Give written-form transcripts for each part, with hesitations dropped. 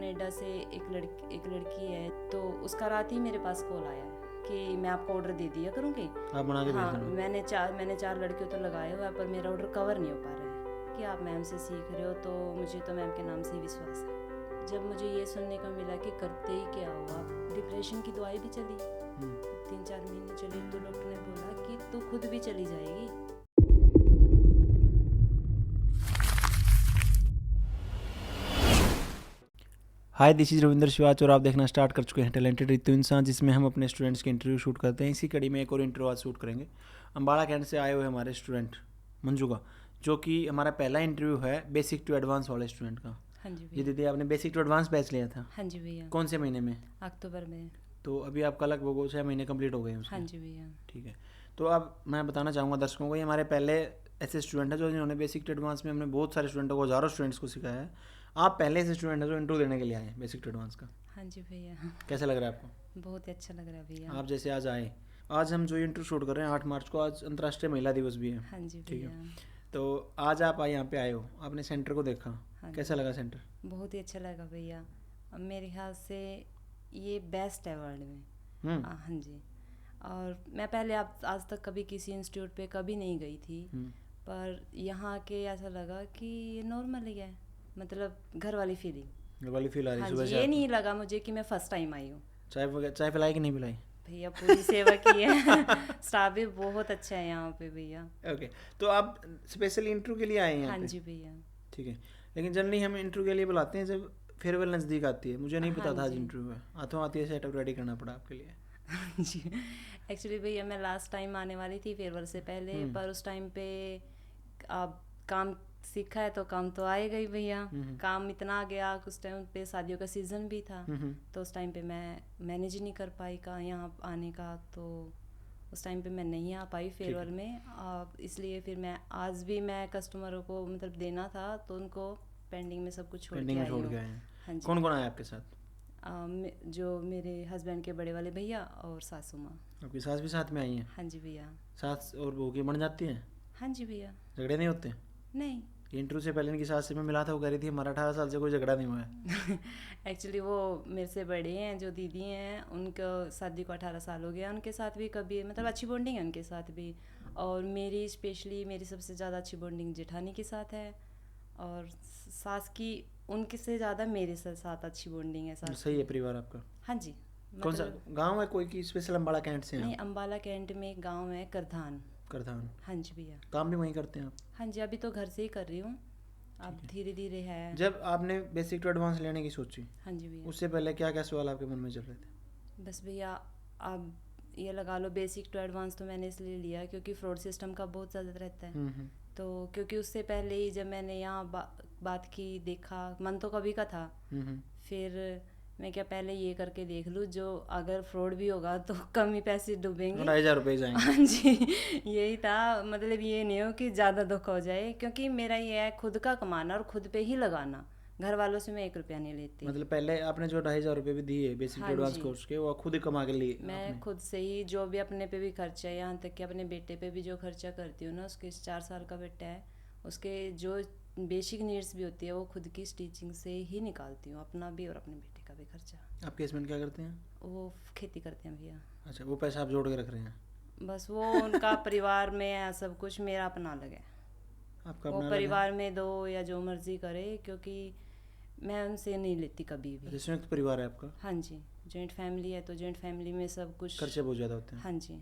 Canada से एक लड़की है, तो उसका रात ही मेरे पास कॉल आया कि मैं आपको ऑर्डर दे दिया करूँगी, आप बना के हाँ भेज देना। मैंने चार लड़कियों तो लगाए हुआ है, पर मेरा ऑर्डर कवर नहीं हो पा रहा है कि आप मैम से सीख रहे हो, तो मुझे तो मैम के नाम से ही विश्वास है। जब मुझे ये सुनने को मिला कि करते ही क्या हुआ, डिप्रेशन की दवाई भी चली 3-4 महीने चली, तो डॉक्टर ने बोला कि तू खुद भी चली जाएगी। हाय, दिस इज़ रविंद्र शिवाच और आप देखना स्टार्ट कर चुके हैं टैलेंटेड रितु इंसान, जिसमें हम अपने स्टूडेंट्स के इंटरव्यू शूट करते हैं। इसी कड़ी में एक और इंटरव्यू आज शूट करेंगे। अम्बाड़ा कैंट से आए हुए हमारे स्टूडेंट मंजू का, जो कि हमारा पहला इंटरव्यू है बेसिक टू एडवांस वाले स्टूडेंट का। हाँ जी जी भैया। दीदी, आपने बेसिक टू एडवांस बैच लिया था? हाँ जी भैया। कौन से महीने में? अक्टूबर में। तो अभी आपका लगभग 6 महीने कंप्लीट हो गए हैं उसके। हाँ जी भैया। ठीक है। तो अब मैं बताना चाहूँगा दर्शकों को, ये हमारे पहले ऐसे स्टूडेंट हैं जो जिन्होंने बेसिक टू एडवांस में हमने बहुत सारे स्टूडेंटों को, हज़ारों स्टूडेंट्स को सिखाया है। आप पहले ऐसे स्टूडेंट हैं जो इंटरव्यू देने के लिए आए हैं बेसिक टू एडवांस का। हाँ जी भैया। कैसा लग रहा है आपको? बहुत ही अच्छा लग रहा है भैया। आप जैसे आज आए, आज हम जो इंटरव्यू शूट कर रहे हैं 8 मार्च को, आज अंतर्राष्ट्रीय महिला दिवस भी है। हाँ जी ठीक है। भैया। तो आज आप यहाँ पे आए हो, आपने सेंटर को देखा, हाँ कैसा जी। लगा सेंटर? बहुत ही अच्छा लगा भैया। अब मेरे ख्याल से ये बेस्ट है वर्ल्ड में। हम्म। हाँ जी। और मैं पहले आज तक कभी किसी इंस्टीट्यूट पे कभी नहीं गई थी, पर यहाँ के ऐसा लगा कि ये नॉर्मल ही है, मतलब घर वाली फीलिंग। वाली फील आ रही हाँ सुबह जी, से ये आपको? नहीं लगा मुझे कि मैं फर्स्ट टाइम आई हूँ। चाय पिलाई कि नहीं पिलाई? भैया पूरी सेवा की है। स्टाफ भी बहुत अच्छा है यहाँ पे भैया। ओके। तो आप स्पेशली इंटरव्यू के लिए आए हैं यहाँ हाँ पे? जी भैया। ठीक है। लेकिन जनरली हम इंटरव्यू के लिए बुलाते हैं जब फेयरवेल नज़दीक आती है। मुझे नहीं हाँ पता था आज जी। इंटरव्यू है, हाथों हाथ ये सेटअप रेडी करना पड़ा आपके लिए। जी। एक्चुअली भैया मैं लास्ट टाइम आने वाली थी फेयरवेल से पहले, पर उस टाइम पे अब काम सीखा है तो काम तो आएगा ही भैया। काम इतना आ गया, उस टाइम पे शादियों का सीज़न भी था, तो उस टाइम पे मैं मैनेज ही नहीं कर पाई का यहाँ आने का, तो उस टाइम पे मैं नहीं आ पाई फेयरवेल में। इसलिए फिर मैं आज भी मैं कस्टमरों को मतलब देना था, तो उनको पेंडिंग में सब कुछ छोड़ पेंडिंग के में आई छोड़ के हूँ। आए हैं। हाँ जी। कौन कौन आया आपके साथ? जो मेरे हस्बैंड के बड़े वाले भैया और सासू माँ। आपकी सास भी साथ में आई हैं? हाँ जी भैया। सास और बहू की बन जाती हैं? हाँ जी भैया। झगड़े नहीं होते? नहीं। इंटरव्यू से पहले इनकी सास से मैं मिला था, वो कह रही थी हमारा 18 साल से कोई झगड़ा नहीं हुआ है। एक्चुअली वो मेरे से बड़े हैं, जो दीदी हैं उनको शादी को 18 साल हो गया, उनके साथ भी कभी मतलब अच्छी बॉन्डिंग है उनके साथ भी। और मेरी स्पेशली मेरी सबसे ज़्यादा अच्छी बॉन्डिंग जेठानी के साथ है, और सास की उनके से ज़्यादा मेरे साथ अच्छी बॉन्डिंग है सास सही की। है परिवार आपका। हाँ जी। कौन सा गांव है कोई की स्पेशल अम्बाड़ा कैंट से हैं नहीं, आप? अम्बाला कैंट में एक गाँव है करधान। करधान। हाँ जी भैया। काम भी वहीं करते हैं आप? हाँ जी, अभी तो घर से ही कर रही हूँ, अब धीरे धीरे है। जब आपने बेसिक टू एडवांस लेने की सोची, हाँ जी भैया। उससे पहले क्या क्या सवाल आपके मन में चल रहे थे? बस भैया अब ये लगा लो, बेसिक टू एडवांस तो मैंने इसलिए लिया क्योंकि फ्रॉड सिस्टम का बहुत ज़्यादा रहता है। तो क्योंकि उससे पहले ही जब मैंने यहाँ बात की, देखा, मन तो कभी का था, फिर मैं क्या पहले ये करके देख लूँ, जो अगर फ्रॉड भी होगा तो कम ही पैसे डूबेंगे। 2,500 रुपये जाएंगे। हाँ जी, यही था। मतलब ये नहीं हो कि ज़्यादा धोखा हो जाए, क्योंकि मेरा ये है खुद का कमाना और खुद पे ही लगाना, घर वालों से मैं 1 रुपया नहीं लेती। मतलब पहले आपने जो 2,500 रुपये भी दिए बेसिक हाँ एडवांस जी। कोर्स के, वो खुद ही कमा के लिए मैं आपने? खुद से ही जो भी अपने पे भी खर्चा है, यहाँ तक कि अपने बेटे पे भी जो खर्चा करती हूँ ना, उसके 4 साल का बेटा है, उसके जो बेसिक नीड्स भी होती है वो खुद की स्टिचिंग से ही निकालती हूँ, अपना भी और अपने बेटे का भी खर्चा। आपके हस्बैंड क्या करते हैं? वो खेती करते हैं भैया। अच्छा, वो पैसा आप जोड़ के रख रहे हैं? बस वो उनका परिवार में है सब कुछ, मेरा अपना अलग है। आपका वो अपना अलग है? परिवार में दो या जो मर्जी करे, क्योंकि मैं उनसे नहीं लेती कभी भी। अच्छा, संयुक्त परिवार है आपका? हाँ जी, जॉइंट फैमिली है, तो जॉइंट फैमिली में सब कुछ खर्चे बहुत ज़्यादा होते हैं। हाँ जी।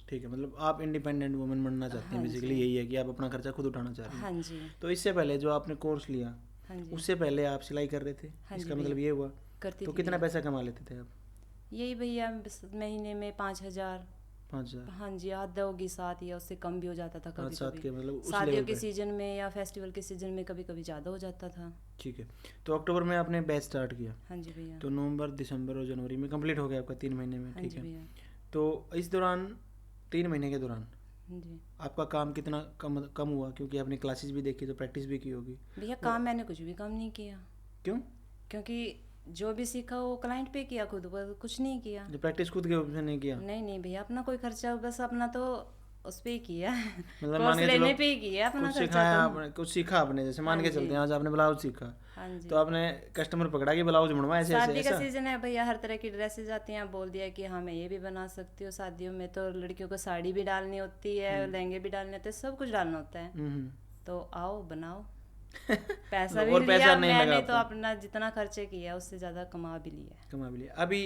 ठीक है, मतलब आप इंडिपेंडेंट वुमन बनना चाहते हैं हाँ बेसिकली, जी। यही है कि आप अपना खर्चा खुद उठाना चाह रहे हैं। हाँ जी। तो इससे पहले जो आपने कोर्स लिया, हाँ जी। उससे पहले आप सिलाई कर रहे थे? हाँ इसका जी मतलब भैया, ये हुआ। करती तो थी कितना भैया। पैसा कमा लेते थे आप? यही भैया बस महीने में 5,000। 5,000? हाँ जी, हद होगी 7 या उससे कम भी हो जाता था 5-7 कभी के कभी। मतलब उस शादियों लेवल के पे? सीजन में या फेस्टिवल के सीजन में कभी कभी ज़्यादा हो जाता था। ठीक है। तो अक्टूबर में आपने बैच स्टार्ट किया, हाँ जी भैया। तो नवंबर, दिसंबर और जनवरी में कंप्लीट हो गया आपका 3 महीने में। हाँ ठीक जी है। भैया। तो इस दौरान 3 महीने के दौरान हाँ जी आपका काम कितना कम हुआ? क्योंकि आपने क्लासेस भी देखी तो प्रैक्टिस भी की होगी। भैया, काम मैंने कुछ भी कम नहीं किया, क्यों? क्योंकि जो भी सीखा वो क्लाइंट पे किया, खुद पर कुछ नहीं किया। जो प्रैक्टिस खुद के से नहीं किया? नहीं नहीं भैया, अपना कोई खर्चा, बस अपना तो उस पे ही किया मतलब मान कोर्स के चलो लेने पे ही किया अपना कुछ खर्चा सिखाया तो। आपने, कुछ सीखा आपने, जैसे मान हाँ के जी। चलते हैं आज आपने ब्लाउज सीखा, हाँ जी। तो आपने कस्टमर पकड़ा कि ब्लाउज बनवा ऐसे ऐसे शादी का ऐसा। सीजन है भैया, हर तरह की ड्रेसेस आती हैं, बोल दिया कि हाँ मैं ये भी बना सकती हूँ। शादियों में तो लड़कियों को साड़ी भी डालनी होती है, लहंगे भी डालने होते हैं, सब कुछ डालना होता है। हम्म। तो आओ बनाओ। पैसा भी और पैसा लिया नहीं लगा मैंने, तो आपका? अपना जितना खर्चे किया उससे ज़्यादा कमा भी लिया है। कमा भी लिया। अभी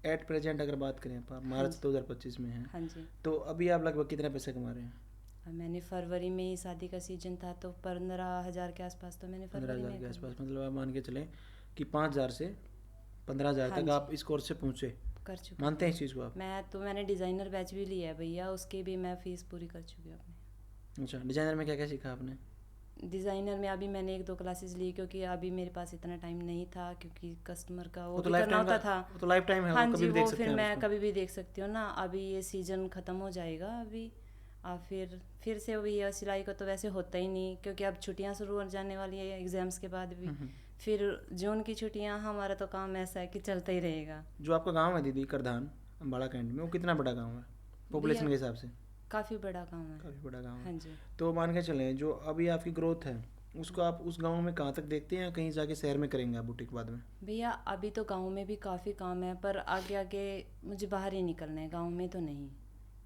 एट प्रेजेंट अगर बात करें आप, हाँ मार्च जी। 2025 में है, हाँ जी। तो अभी आप लगभग कितना पैसा कमा रहे हैं? अब मैंने फरवरी में ही, शादी का सीजन था तो 15,000 के आसपास तो मैंने फरवरी 15,000 में के कर आसपास, लिया। मतलब आप मान के चलें कि 5,000 से 15,000 हाँ तक जी। आप इस कोर्स से पहुँचे। कर चुकी मानते हैं हूँ। इस चीज़ को आप? मैंने डिज़ाइनर बैच भी लिया है भैया, उसकी भी मैं फ़ीस पूरी कर चुकी हूँ अपनी। अच्छा, डिजाइनर में क्या क्या सीखा आपने? डिज़ाइनर में अभी मैंने 1-2 क्लासेस ली, क्योंकि अभी मेरे पास इतना टाइम नहीं था, क्योंकि कस्टमर का वो तो भी लाइफ करना टाइम होता का, था। वो तो लाइफ टाइम है, हाँ वो कभी जी, भी देख वो सकते फिर हैं मैं उसको। कभी भी देख सकती हूँ ना। अभी ये सीज़न ख़त्म हो जाएगा अभी, फिर से वही है। सिलाई का तो वैसे होता ही नहीं, क्योंकि अब छुट्टियाँ शुरू हो जाने वाली है एग्ज़ाम्स के बाद भी। फिर जून की छुट्टियाँ, हमारा तो काम ऐसा है कि चलता ही रहेगा। जो आपका गांव है दीदी करधान अम्बाड़ा कैंट में, वो कितना बड़ा गांव है पॉपुलेशन के हिसाब से? काफ़ी बड़ा काम है। काफ़ी बड़ा गांव हाँ है। जी। तो मान के चलें जो अभी आपकी ग्रोथ है उसको आप उस गांव में कहाँ तक देखते हैं, या कहीं जाके शहर में करेंगे आप बुटीक बाद में? भैया अभी तो गांव में भी काफ़ी काम है, पर आगे आगे मुझे बाहर ही निकलना है, गांव में तो नहीं।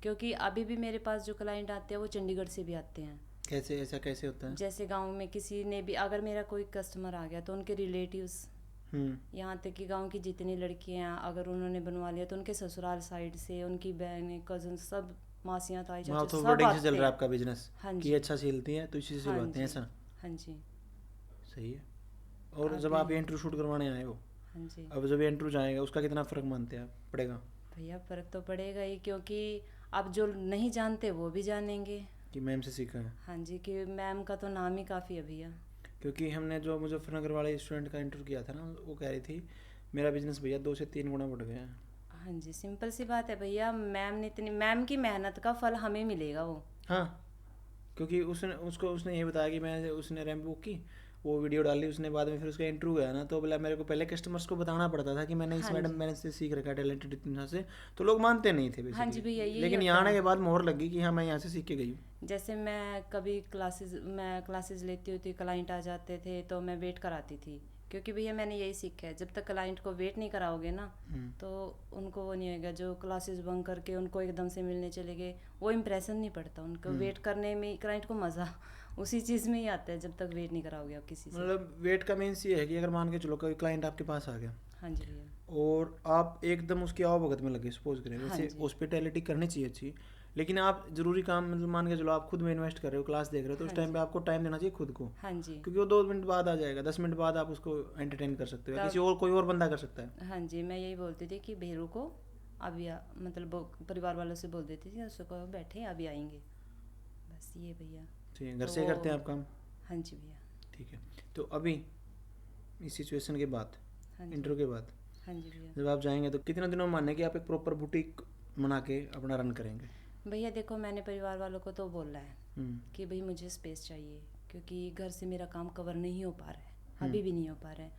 क्योंकि अभी भी मेरे पास जो क्लाइंट आते हैं वो चंडीगढ़ से भी आते हैं। कैसे, ऐसा कैसे होता है? जैसे गांव में किसी ने भी, अगर मेरा कोई कस्टमर आ गया तो उनके रिलेटिव्स, यहाँ तक कि गांव की जितनी लड़कियाँ अगर उन्होंने बनवा लिया तो उनके ससुराल साइड से, उनकी बहनें, कज़न, सब मासियाँ, ताई, वहाँ चाचा तो सब वर्डिंग से आते चल रहा है हैं। आपका बिजनेस हाँ कि जी। अच्छा सिलती हैं तो इसी से हाँ सिलवाते हैं, जी। ऐसा? हाँ जी। सही है। और जब अभी आप ये इंटरव्यू शूट करवाने आए हो, हाँ जी अब जब ये इंटरव्यू जाएगा उसका कितना फ़र्क मानते हैं आप पड़ेगा? भैया, फ़र्क तो पड़ेगा ही, क्योंकि अब जो नहीं जानते वो भी जानेंगे। कि मैम से सीखा है। हाँ जी, कि मैम का तो नाम ही काफ़ी है भैया। क्योंकि हमने जो मुजफ्फरनगर वाले स्टूडेंट का इंटरव्यू किया था ना, वो कह रही थी मेरा बिजनेस भैया 2 से 3 गुना बढ़ गया है। हाँ जी, सिंपल सी बात है भैया, मैम की मेहनत का फल हमें मिलेगा वो। हाँ, क्योंकि उसने ये बताया कि उसने रैंप बुक की, वो वीडियो डाली उसने, बाद में फिर उसका इंटरव्यू गया ना, तो बोला मेरे को पहले कस्टमर्स को बताना पड़ता था कि मैंने इस हाँ मैडम जी। मैंने से सीख रखा है, टैलेंटेड इतना से, तो लोग मानते नहीं थे हाँ जी बेसिकली। भैया, यही लेकिन होता यहाँ आने है। के बाद मोहर लगी कि हाँ मैं यहाँ से सीख के गई हूँ। जैसे मैं क्लासेस लेती होती, क्लाइंट आ जाते थे तो मैं वेट कराती थी, क्योंकि भैया मैंने यही सीखा है, जब तक क्लाइंट को वेट नहीं कराओगे ना तो उनको वो नहीं होगा। जो क्लासेस बंक करके उनको एकदम से मिलने चले गए, वो इम्प्रेशन नहीं पड़ता उनको। वेट करने में क्लाइंट को मज़ा उसी चीज़ में ही आता है, जब तक वेट नहीं कराओगे आप किसी से। मतलब वेट का मीन्स ये है कि अगर मान के चलो कोई क्लाइंट आपके पास आ गया हाँ जी भैया। और आप एकदम उसकी आवभगत में लगे, सपोज करें, हाँ वैसे जी। हॉस्पिटैलिटी करनी चाहिए अच्छी, लेकिन आप जरूरी काम, मतलब मान के चलो आप खुद में इन्वेस्ट कर रहे हो, क्लास देख रहे हो, तो उस हाँ टाइम जी। पे आपको टाइम देना चाहिए खुद को, हाँ जी। क्योंकि वो 2 मिनट बाद आ जाएगा, 10 मिनट बाद आप उसको एंटरटेन कर सकते हो, या किसी और कोई और बंदा कर सकता है। हाँ जी, मैं यही बोलती थी कि भेरू को अभी मतलब परिवार वालों से बोल देती थी, उसको बैठे अभी आएंगे, बस ये भैया। ठीक है, घर तो से करते हैं आप काम? हाँ जी भैया। ठीक है। तो अभी इस सिचुएशन के बाद, हाँ जी। इंटरव्यू के बाद हाँ जी भैया। जब आप जाएंगे तो कितने दिनों में माने कि आप एक प्रॉपर बुटीक बना के अपना रन करेंगे? भैया देखो, मैंने परिवार वालों को तो बोला है कि भाई मुझे स्पेस चाहिए, क्योंकि घर से मेरा काम कवर नहीं हो पा रहा है, अभी भी नहीं हो पा रहा है,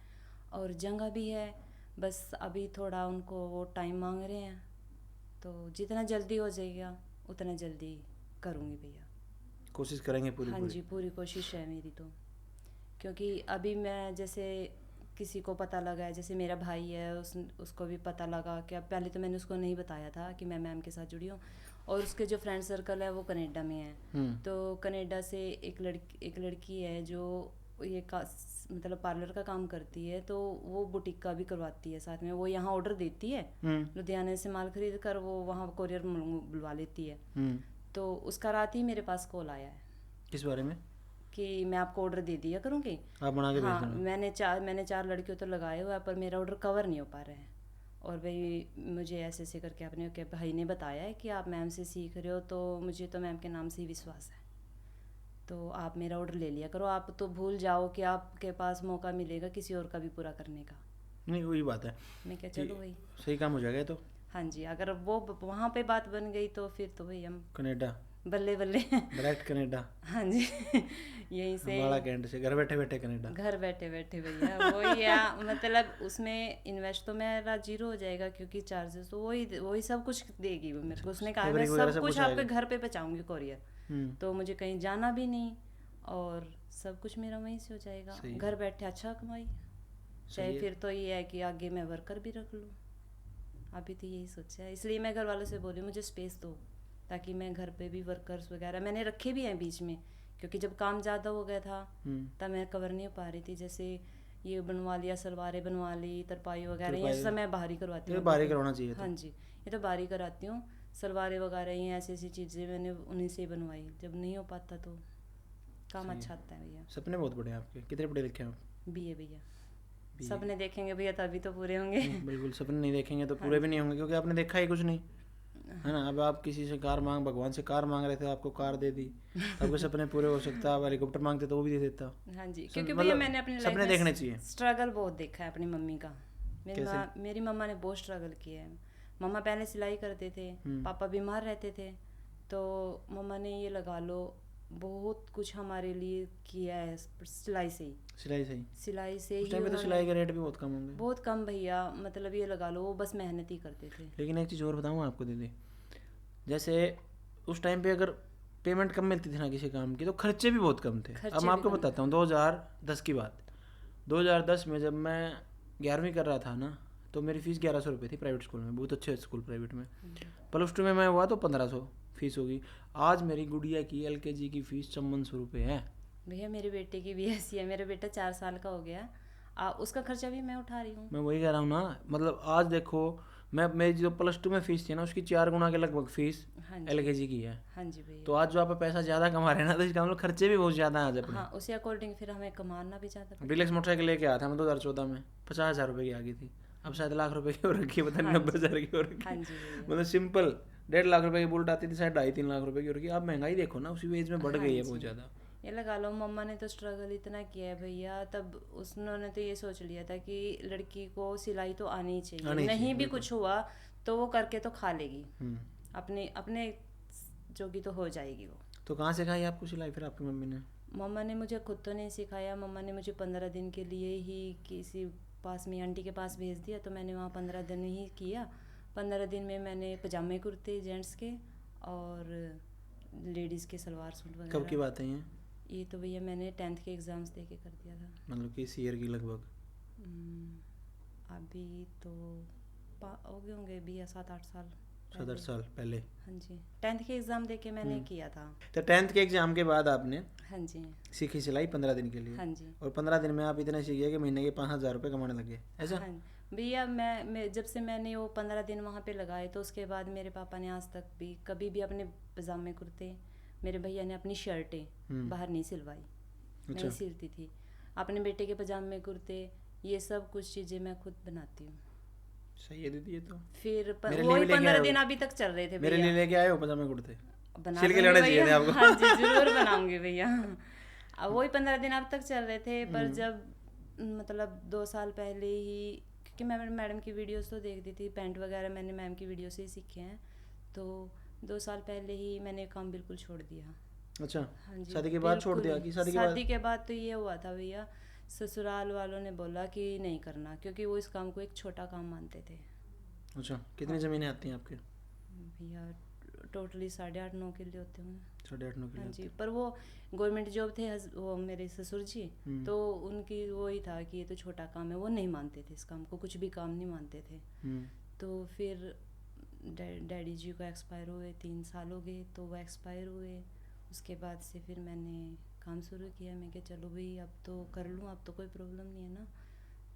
और जगह भी है, बस अभी थोड़ा उनको वो टाइम मांग रहे हैं, तो जितना जल्दी हो जाएगा उतना जल्दी करूँगी भैया। कोशिश करेंगे पूरी? हाँ जी, पूरी कोशिश है मेरी तो, क्योंकि अभी मैं जैसे किसी को पता लगा है, जैसे मेरा भाई है, उसको भी पता लगा कि अब, पहले तो मैंने उसको नहीं बताया था कि मैं मैम के साथ जुड़ी हूँ, और उसके जो फ्रेंड सर्कल है वो कनाडा में है, तो कनाडा से एक लड़की है जो ये मतलब पार्लर का काम करती है, तो वो बुटीक का भी करवाती है साथ में, वो यहाँ ऑर्डर देती है, लुधियाने से माल खरीद कर वो वहाँ कोरियर बुलवा लेती है। तो उसका रात ही मेरे पास कॉल आया है। किस बारे में? कि मैं आपको ऑर्डर दे दिया करूँगी, आप बना के भेज हाँ, देना। मैंने 4 लड़कियों तो लगाए हुआ है, पर मेरा ऑर्डर कवर नहीं हो पा रहा है, और भाई मुझे ऐसे ऐसे करके अपने के भाई ने बताया है कि आप मैम से सीख रहे हो, तो मुझे तो मैम के नाम से ही विश्वास है, तो आप मेरा ऑर्डर ले लिया करो, आप तो भूल जाओ कि आपके पास मौका मिलेगा किसी और का भी पूरा करने का। नहीं, वही बात है। मैं क्या, चलो भाई, सही काम हो जाएगा तो। हाँ जी, अगर वो वहाँ पे बात बन गई तो फिर तो भाई हम कनाडा बल्ले बल्ले डायरेक्ट कनाडा। हाँ जी यहीं से अम्बाड़ा कैंट से घर बैठे बैठे कनाडा। घर बैठे बैठे भैया वही है मतलब उसमें इन्वेस्ट तो मेरा जीरो हो जाएगा क्योंकि चार्जेस तो वही वही सब कुछ देगी वो मेरे को। उसने कहा मैं सब कुछ आपके घर पे पहुंचाऊंगी कोरियर, तो मुझे कहीं जाना भी नहीं और सब कुछ मेरा वहीं से हो जाएगा। घर बैठे अच्छा कमाई, चाहे फिर तो ये है कि आगे मैं वर्कर भी रख लूँ। अभी तो यही सोचा है, इसलिए मैं घर वालों से बोली मुझे स्पेस दो ताकि मैं घर पे भी वर्कर्स वगैरह मैंने रखे भी हैं बीच में, क्योंकि जब काम ज़्यादा हो गया था तब मैं कवर नहीं हो पा रही थी। जैसे ये बनवा लिया, सलवारें बनवा ली, तरपाई वगैरह ये सब मैं बाहर ही करवाती हूँ। बाहर ही करवाना चाहिए। हाँ जी ये तो बाहर ही कराती हूँ। सलवारें वगैरह ये ऐसी ऐसी चीज़ें मैंने उन्हीं से ही बनवाई। जब नहीं हो पाता तो काम अच्छा आता है भैया। सपने बहुत बड़े हैं आपके। कितने पढ़े लिखे हैं आप? BA भैया। सपने देखेंगे भैया तभी तो पूरे होंगे। बिल्कुल, सपने नहीं देखेंगे तो पूरे भी नहीं होंगे क्योंकि आपने देखा ही कुछ नहीं है ना। अब आप किसी से कार मांग, भगवान से कार मांग रहे थे, आपको कार दे दी, आपके सपने पूरे हो सकता। आप हेलीकॉप्टर मांगते तो वो भी दे देता। हाँ जी क्योंकि भैया मैंने अपनी लाइफ सपने देखने चाहिए। स्ट्रगल बहुत देखा है अपनी मम्मी का। मेरी मम्मा ने बहुत स्ट्रगल किया है। मम्मा पहले सिलाई करते थे, पापा बीमार रहते थे, तो मम्मा ने ये लगा लो बहुत कुछ हमारे लिए किया है सिलाई से ही। सिलाई से ही तो सिलाई के रेट भी बहुत कम होंगे। बहुत कम भैया, मतलब ये लगा लो वो बस मेहनत ही करते थे। लेकिन एक चीज़ और बताऊँ आपको दीदी, जैसे उस टाइम पे अगर पेमेंट कम मिलती थी ना किसी काम की तो खर्चे भी बहुत कम थे। अब मैं आपको बताता हूँ 2010 की बात। 2010 में जब मैं 11वीं कर रहा था ना तो मेरी फ़ीस 1100 रुपये थी प्राइवेट स्कूल में, बहुत अच्छे स्कूल प्राइवेट में। +2 में मैं हुआ तो 1500 फीस होगी। आज मेरी गुड़िया की LKG की फ़ीस 5400 रुपये है। भैया मेरे बेटे की भी ऐसी है। मेरा बेटा 4 साल का हो गया, उसका खर्चा भी मैं उठा रही हूँ। मैं वही कह रहा हूँ ना, मतलब आज देखो मेरी जो +2 में फीस थी ना उसकी 4 गुना के लगभग फीस LKG की है। हाँ जी भैया। तो आज जो आप पैसा ज़्यादा कमा रहे हैं ना तो इसका मतलब खर्चे भी बहुत ज़्यादा आज अपने। हाँ उसी अकॉर्डिंग फिर हमें कमाना भी ज़्यादा। डिलक्स मोटरसाइकिल लेके आया था मैं 2014 में, 50,000 रुपये की आ गई थी। अब शायद लाख रुपए की हो रखी है, पता नहीं 90,000 की हो रखी है। मतलब सिंपल 1.5 लाख रुपए की बुलेट आती थी, शायद 2.5-3 लाख रुपए की हो रखी है। अब महंगाई देखो ना उसी एज में बढ़ गई है बहुत ज़्यादा। ये लगा लो मम्मा ने तो स्ट्रगल इतना किया है भैया, तब उन्होंने तो ये सोच लिया था कि लड़की को सिलाई तो आनी ही चाहिए, नहीं भी कुछ हुआ तो वो करके तो खा लेगी, अपने अपने जोगी तो हो जाएगी वो। तो कहाँ सिखाई आपको सिलाई फिर आपकी मम्मी ने? मम्मा ने मुझे खुद तो नहीं सिखाया। मम्मा ने मुझे 15 दिन के लिए ही किसी पास में आंटी के पास भेज दिया, तो मैंने वहाँ 15 दिन ही किया। 15 दिन में मैंने पजामे कुर्ते जेंट्स के और लेडीज़ के सलवार सूट वगैरह। कब की बात है ये तो भैया मैंने 10th के एग्ज़ाम्स दे के कर दिया था। मतलब किस ईयर की लगभग? अभी तो हो गए होंगे 7-8 साल। 7-8 साल पहले। हाँ जी 10th के एग्ज़ाम दे के मैंने किया था। तो 10th के एग्ज़ाम के बाद आपने हाँ जी सीखी सिलाई 15 दिन के लिए? हाँ जी। और 15 दिन में आप इतने सीख गए कि महीने के 5,000 रुपये कमाने लगे, ऐसा? हाँ भैया मैं जब से मैंने वो 15 दिन वहाँ पे लगाए तो उसके बाद मेरे पापा ने आज तक भी कभी भी अपने पजामे कुर्ते, मेरे भैया ने अपनी शर्टें बाहर नहीं सिलवाई। मैं सिलती थी अपने बेटे के पजामे कुर्ते, ये सब कुछ चीज़ें मैं खुद बनाती हूँ। सही है दीदी। ये तो फिर वही 15 दिन अभी तक चल रहे थे। मेरे लिए लेके आए हो पजामे कुर्ते? सिल के लेने चाहिए थे आपको। हाँ जी जरूर बनाऊंगी भैया। अब वही 15 दिन अब तक चल रहे थे, पर जब मतलब 2 साल पहले ही, क्योंकि मैं मैडम की वीडियोस तो देखती थी, पैंट वगैरह मैंने मैम की वीडियो से ही सीखे हैं, तो 2 साल पहले ही मैंने काम बिल्कुल छोड़ दिया। अच्छा। हाँ जी शादी के बाद छोड़ दिया कि शादी के बाद? तो ये हुआ था भैया, ससुराल वालों ने बोला कि नहीं करना, क्योंकि वो इस काम को एक छोटा काम मानते थे। अच्छा। कितनी ज़मीनें आती हैं आपके? भैया टोटली 8.5-9 किले होते होंगे। 8.5-9 किले? हाँ जी, पर वो गवर्नमेंट जॉब थे वो मेरे ससुर जी, तो उनकी वो ही था कि ये तो छोटा काम है, वो नहीं मानते थे इस काम को, कुछ भी काम नहीं मानते थे। तो फिर डैडी जी को एक्सपायर हुए, 3 साल हो गए, तो वो एक्सपायर हुए। उसके बाद से फिर मैंने काम शुरू किया। मैं क्या चलो भाई अब तो कर लूँ, अब तो कोई प्रॉब्लम नहीं है ना।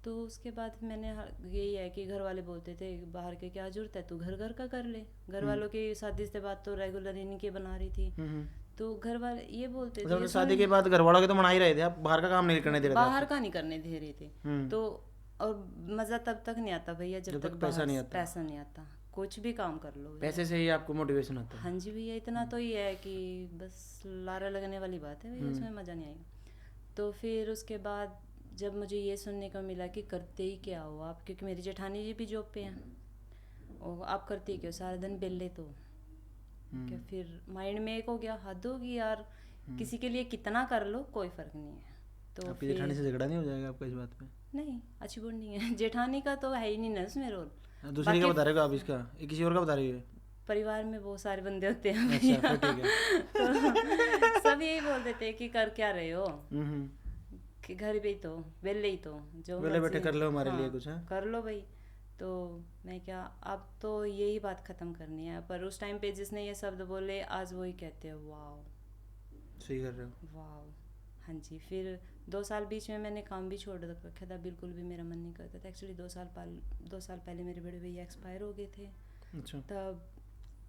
तो उसके बाद मैंने यही है कि घर वाले बोलते थे बाहर के क्या जरूरत है, तू घर का कर ले। घर वालों की शादी से बात तो रेगुलर इन्हीं के बना रही थी, तो घर वाले ये बोलते थे। शादी के बाद घर वालों के तो मना ही रहे थे, आप बाहर का काम नहीं करने दे रहे थे? बाहर का नहीं करने दे रहे थे। तो और मज़ा तब तक नहीं आता भैया जब तक पैसा नहीं आता। कुछ भी काम कर लो, पैसे से ही आपको मोटिवेशन होता है। हाँ जी भैया, इतना तो ये है कि बस लारा लगने वाली बात है भैया, उसमें मज़ा नहीं आएगा। तो फिर उसके बाद जब मुझे ये सुनने को मिला कि करते ही क्या हो आप, क्योंकि मेरी जेठानी जी भी जॉब पे हैं, और आप करते ही क्यों सारा दिन बेले, तो क्या फिर माइंड में एक हो गया, हद होगी यार, किसी के लिए कितना कर लो कोई फर्क नहीं है। तो आपकी जेठानी से झगड़ा नहीं हो जाएगा आपका इस बात पे? नहीं, अच्छी बुढ़ नहीं है जेठानी का तो है ही नहीं ना इसमें रोल। दूसरी का बता रहे हो आप इसका, ये किसी और का बता रही है? परिवार में बहुत सारे बंदे होते हैं अच्छा, फिर ठीक है। तो सब यही बोल देते हैं कि कर क्या रहे हो, कि घर पे ही तो वेले ही तो जो वेले बैठे कर लो हमारे हाँ, लिए कुछ है, कर लो भाई। तो मैं क्या, अब तो यही बात ख़त्म करनी है। पर उस टाइम पे जिसने ये शब्द बोले आज वही कहते हैं वाओ, सही कर रहे हो, वाओ। हाँ जी, फिर 2 साल बीच में मैंने काम भी छोड़ रखा था, बिल्कुल भी मेरा मन नहीं करता था। एक्चुअली 2 साल पहले मेरे बड़े भैया एक्सपायर हो गए थे। अच्छा, तब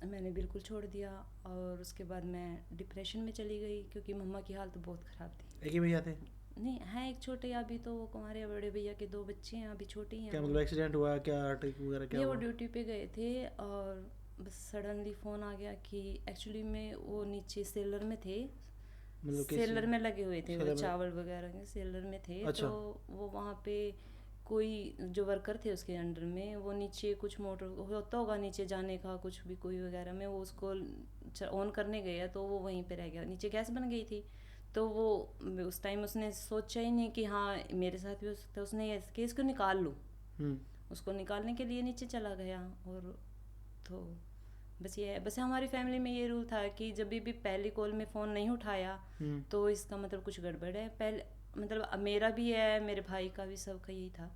मैंने बिल्कुल छोड़ दिया और उसके बाद मैं डिप्रेशन में चली गई क्योंकि मम्मा की हालत बहुत ख़राब थी। एक ही भैया थे? नहीं है, एक छोटे, अभी तो वो कुमारे बड़े भैया के 2 बच्चे हैं, अभी छोटे ही हैं। क्या मतलब एक्सीडेंट हुआ क्या, अटैक वगैरह क्या ये हुआ? वो ड्यूटी पे गए थे और बस सडनली फ़ोन आ गया कि एक्चुअली में वो नीचे सेलर में थे, मतलब सेलर में लगे हुए थे, वो सेलर में? चावल वगैरह के सेलर में थे। अच्छा। तो वो वहाँ पे कोई जो वर्कर थे उसके अंडर में, वो नीचे कुछ मोटर होता होगा नीचे जाने का कुछ भी कोई वगैरह में, वो उसको ऑन करने गया तो वो वहीं पे रह गया, नीचे गैस बन गई थी। तो वो उस टाइम उसने सोचा ही नहीं कि हाँ मेरे साथ भी हो सकता है, उसने ये कि इसको निकाल लूँ। उसको निकालने के लिए नीचे चला गया। और तो बस ये है, बस हमारी फैमिली में ये रूल था कि जब भी पहली कॉल में फ़ोन नहीं उठाया तो इसका मतलब कुछ गड़बड़ है। पहले मतलब मेरा भी है, मेरे भाई का भी, सबका यही था।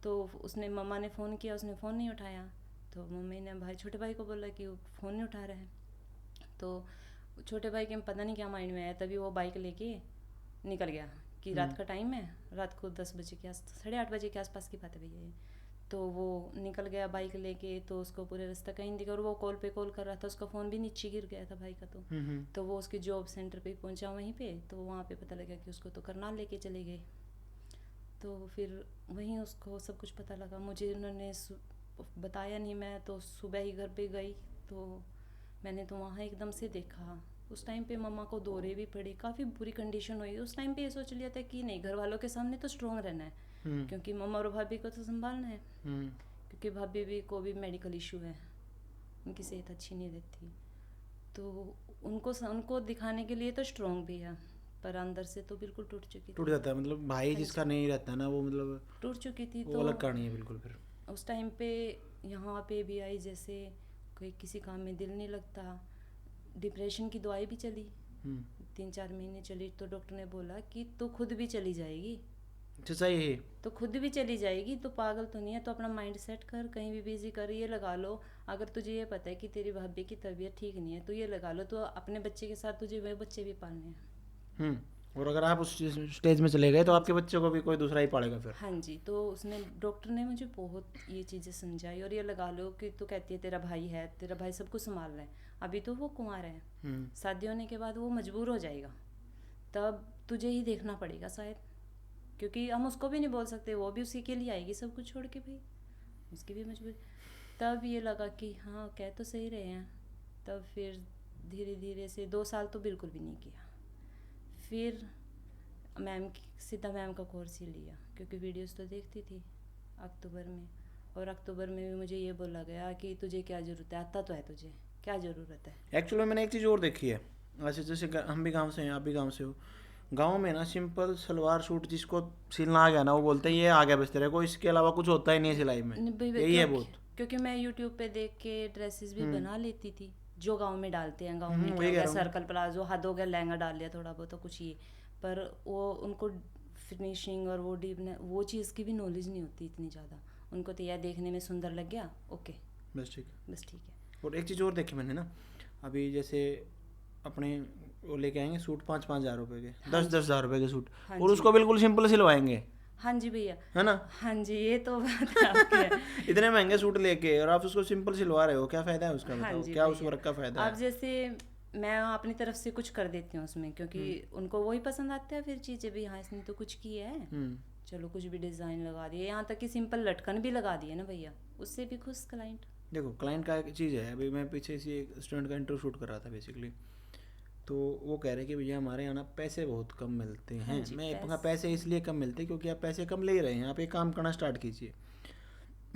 तो उसने मम्मा ने फ़ोन किया, उसने फ़ोन नहीं उठाया तो मम्मी ने छोटे भाई को बोला कि वो फ़ोन नहीं उठा रहा है। तो छोटे भाई के पता नहीं क्या माइंड में आया, तभी वो बाइक लेके निकल गया कि रात का टाइम है, रात को 10 बजे के 8:30 बजे के आसपास की बात है भैया ये। तो वो निकल गया बाइक लेके, तो उसको पूरे रास्ता कहीं नहीं दिखा और वो कॉल पे कॉल कर रहा था, उसका फ़ोन भी नीचे गिर गया था भाई का। तो वो उसकी जॉब सेंटर पे पहुंचा वहीं पे, तो वहाँ पे पता लगा कि उसको तो करनाल लेके चले गए। तो फिर वहीं उसको सब कुछ पता लगा, मुझे उन्होंने बताया नहीं, मैं तो सुबह ही घर पे गई तो मैंने तो वहाँ एकदम से देखा। उस टाइम पे मम्मा को दौरे भी पड़े, काफ़ी बुरी कंडीशन हुई। उस टाइम पे ये सोच लिया था कि नहीं, घर वालों के सामने तो स्ट्रॉन्ग रहना है क्योंकि मम्मा और भाभी को तो संभालना है, क्योंकि भाभी भी को भी मेडिकल इशू है, उनकी सेहत अच्छी नहीं रहती। तो उनको दिखाने के लिए तो स्ट्रॉन्ग भी है, पर अंदर से तो बिल्कुल टूट चुकी थी। टूट जाता है, मतलब भाई जिसका नहीं रहता ना वो मतलब टूट चुकी थी। वो तो अलग कहानी है बिल्कुल। फिर उस टाइम पे यहाँ पे भी आई, जैसे कोई किसी काम में दिल नहीं लगता, डिप्रेशन की दवाई भी चली 3-4 महीने चली, तो डॉक्टर ने बोला कि तो खुद भी चली जाएगी। सही है, तो खुद भी चली जाएगी तो पागल तो नहीं है, तो अपना माइंड सेट कर, कहीं भी बिजी कर, ये लगा लो। अगर तुझे ये पता है कि तेरी भाभी की तबीयत ठीक नहीं है तो ये लगा लो, तो अपने बच्चे के साथ तुझे वह बच्चे भी पालने हैं। और अगर आप उस स्टेज में चले गए तो आपके बच्चे को भी कोई दूसरा ही पालेगा फिर। हाँ जी, तो उसने डॉक्टर ने मुझे बहुत ये चीज़ें समझाई। और ये लगा लो कि तू कहती है तेरा भाई है, तेरा भाई सब कुछ संभाल रहा है, अभी तो वो कुंवार है, शादी होने के बाद वो मजबूर हो जाएगा, तब तुझे ही देखना पड़ेगा शायद, क्योंकि हम उसको भी नहीं बोल सकते, वो भी उसी के लिए आएगी सब कुछ छोड़ के भाई, उसकी भी मजबूरी। तब ये लगा कि हाँ कह तो सही रहे हैं। तब फिर धीरे धीरे से 2 साल तो बिल्कुल भी नहीं किया। फिर सीधा मैम का कोर्स ही लिया, क्योंकि वीडियोस तो देखती थी अक्टूबर में। और अक्टूबर में भी मुझे ये बोला गया कि तुझे क्या ज़रूरत है, आता तो है तुझे, क्या ज़रूरत है। एक्चुअली में मैंने एक चीज़ और देखी है, वैसे जैसे हम भी गांव से हैं, आप भी गांव से हो। गांव में ना सिंपल सलवार सूट जिसको सिलना आ गया ना वो बोलते हैं ये आ गया बस तेरे को, इसके अलावा कुछ होता ही नहीं है सिलाई में, यही है बहुत। क्योंकि मैं यूट्यूब पे देख के ड्रेसेस भी बना लेती थी जो गांव में डालते हैं। गांव में क्या हो गया, सर्कल प्लाजो, हद हो गया, लहंगा डाल लिया थोड़ा बहुत तो कुछ ये, पर वो उनको फिनिशिंग और वो डीप वो चीज़ की भी नॉलेज नहीं होती इतनी ज़्यादा। उनको तो यार देखने में सुंदर लग गया, ओके बस ठीक है, बस ठीक है। और एक चीज़ और देखी मैंने ना, अभी जैसे अपने वो लेके आएंगे सूट 5-5 हज़ार रुपये के, 10-10 हज़ार रुपये के सूट, और उसको बिल्कुल सिंपल सिलवाएंगे। हाँ जी भैया, है ना? हाँ जी, ये तो बात है आपकी। इतने महंगे सूट लेके और आप उसको सिंपल सिलवा रहे हो, क्या फ़ायदा है उसका? हाँ बताओ जी क्या भैया, उस वर्क का फ़ायदा है? अब जैसे मैं अपनी तरफ से कुछ कर देती हूँ उसमें, क्योंकि उनको वही पसंद आता है फिर चीज़ें भी, हाँ इसने तो कुछ किया है, चलो कुछ भी डिज़ाइन लगा दिए, यहाँ तक कि सिंपल लटकन भी लगा दिए ना भैया, उससे भी खुश क्लाइंट। देखो क्लाइंट का एक चीज़ है, अभी मैं पीछे से एक स्टूडेंट का इंटरव्यू शूट कर रहा था बेसिकली, तो वो कह रहे कि भैया हमारे यहाँ ना पैसे बहुत कम मिलते हैं। मैं पैसे इसलिए कम मिलते हैं क्योंकि आप पैसे कम ले रहे हैं, आप एक काम करना स्टार्ट कीजिए।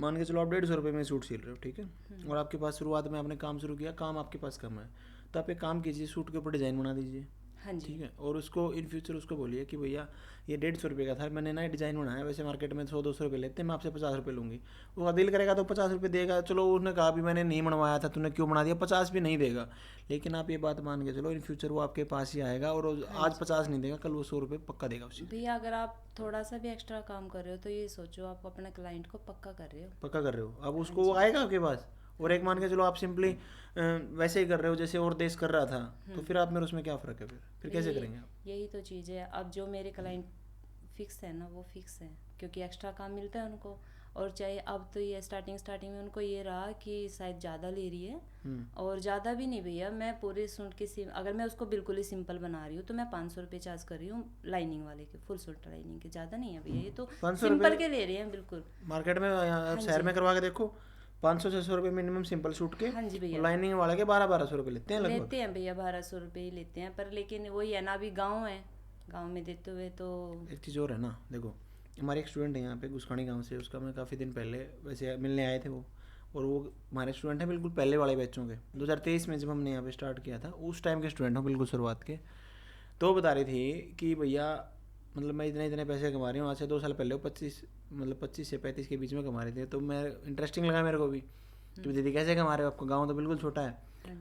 मान के चलो आप 150 रुपये में सूट सिल रहे हो, ठीक है, और आपके पास शुरुआत में आपने काम शुरू किया, काम आपके पास कम है, तो आप एक काम कीजिए, सूट के ऊपर डिज़ाइन बना दीजिए। हाँ जी। ठीक है, और उसको इन फ्यूचर उसको बोलिए कि भैया ये 150 रुपये का था, मैंने ना डिज़ाइन बनाया, वैसे मार्केट में 100-200 रुपये लेते हैं, मैं आपसे 50 रुपये लूँगी। वो दिल करेगा तो 50 रुपये देगा, चलो उसने कहा भी मैंने नहीं बनवाया था, तूने क्यों बना दिया, 50 भी नहीं देगा, लेकिन आप ये बात मान के चलो इन फ्यूचर वो आपके पास ही आएगा, और आज 50 नहीं देगा, कल वो 100 रुपये पक्का देगा उसी। भैया अगर आप थोड़ा सा भी एक्स्ट्रा काम कर रहे हो तो ये सोचो आप अपने क्लाइंट को पक्का कर रहे हो। पक्का कर रहे हो, अब उसको वो आएगा आपके पास। और एक मान के चलो आप सिंपली वैसे ही कर रहे हो जैसे और देश कर रहा था, तो फिर आप मेरे उसमें क्या फ़र्क है, फिर कैसे करेंगे आप? यही तो चीज़ है। अब जो मेरे क्लाइंट फिक्स है ना वो फिक्स है, क्योंकि एक्स्ट्रा काम मिलता है उनको। और चाहे अब तो ये स्टार्टिंग में उनको ये रहा कि शायद ज़्यादा ले रही है, और ज़्यादा भी नहीं भैया, मैं पूरे सूट के अगर मैं उसको बिल्कुल ही सिंपल बना रही हूँ तो मैं 500 रुपये चार्ज कर रही हूँ लाइनिंग वाले के, फुल सूट लाइनिंग के। ज़्यादा नहीं है भैया, ये तो सिंपल के ले रहे हैं बिल्कुल। मार्केट में शहर में करवा के देखो 500-600 रुपये मिनिमम सिंपल सूट के। हाँ जी भैया। लाइनिंग वाले के 1200 रुपये लेते हैं लगभग। लेते हैं भैया 1200 रुपये ही लेते हैं, पर लेकिन वही है ना, अभी गाँव है, गाँव में देते हुए तो एक चीज़ और है ना, देखो हमारे एक स्टूडेंट है यहाँ पे गुस्खानी गांव से, उसका मैं काफ़ी दिन पहले वैसे मिलने आए थे वो, और वो हमारे स्टूडेंट हैं बिल्कुल पहले वाले बैचों के। 2023 में जब हमने यहाँ पे स्टार्ट किया था उस टाइम के स्टूडेंट हो बिल्कुल शुरुआत के। तो वो बता रही थी कि भैया मतलब मैं इतने पैसे कमा रही हूँ, आज से 2 साल पहले वो 25 से 35 के बीच में कमा रहे थे। तो मैं इंटरेस्टिंग लगा मेरे को भी कि दीदी कैसे कमा रहे हो, आपका गाँव तो बिल्कुल छोटा है।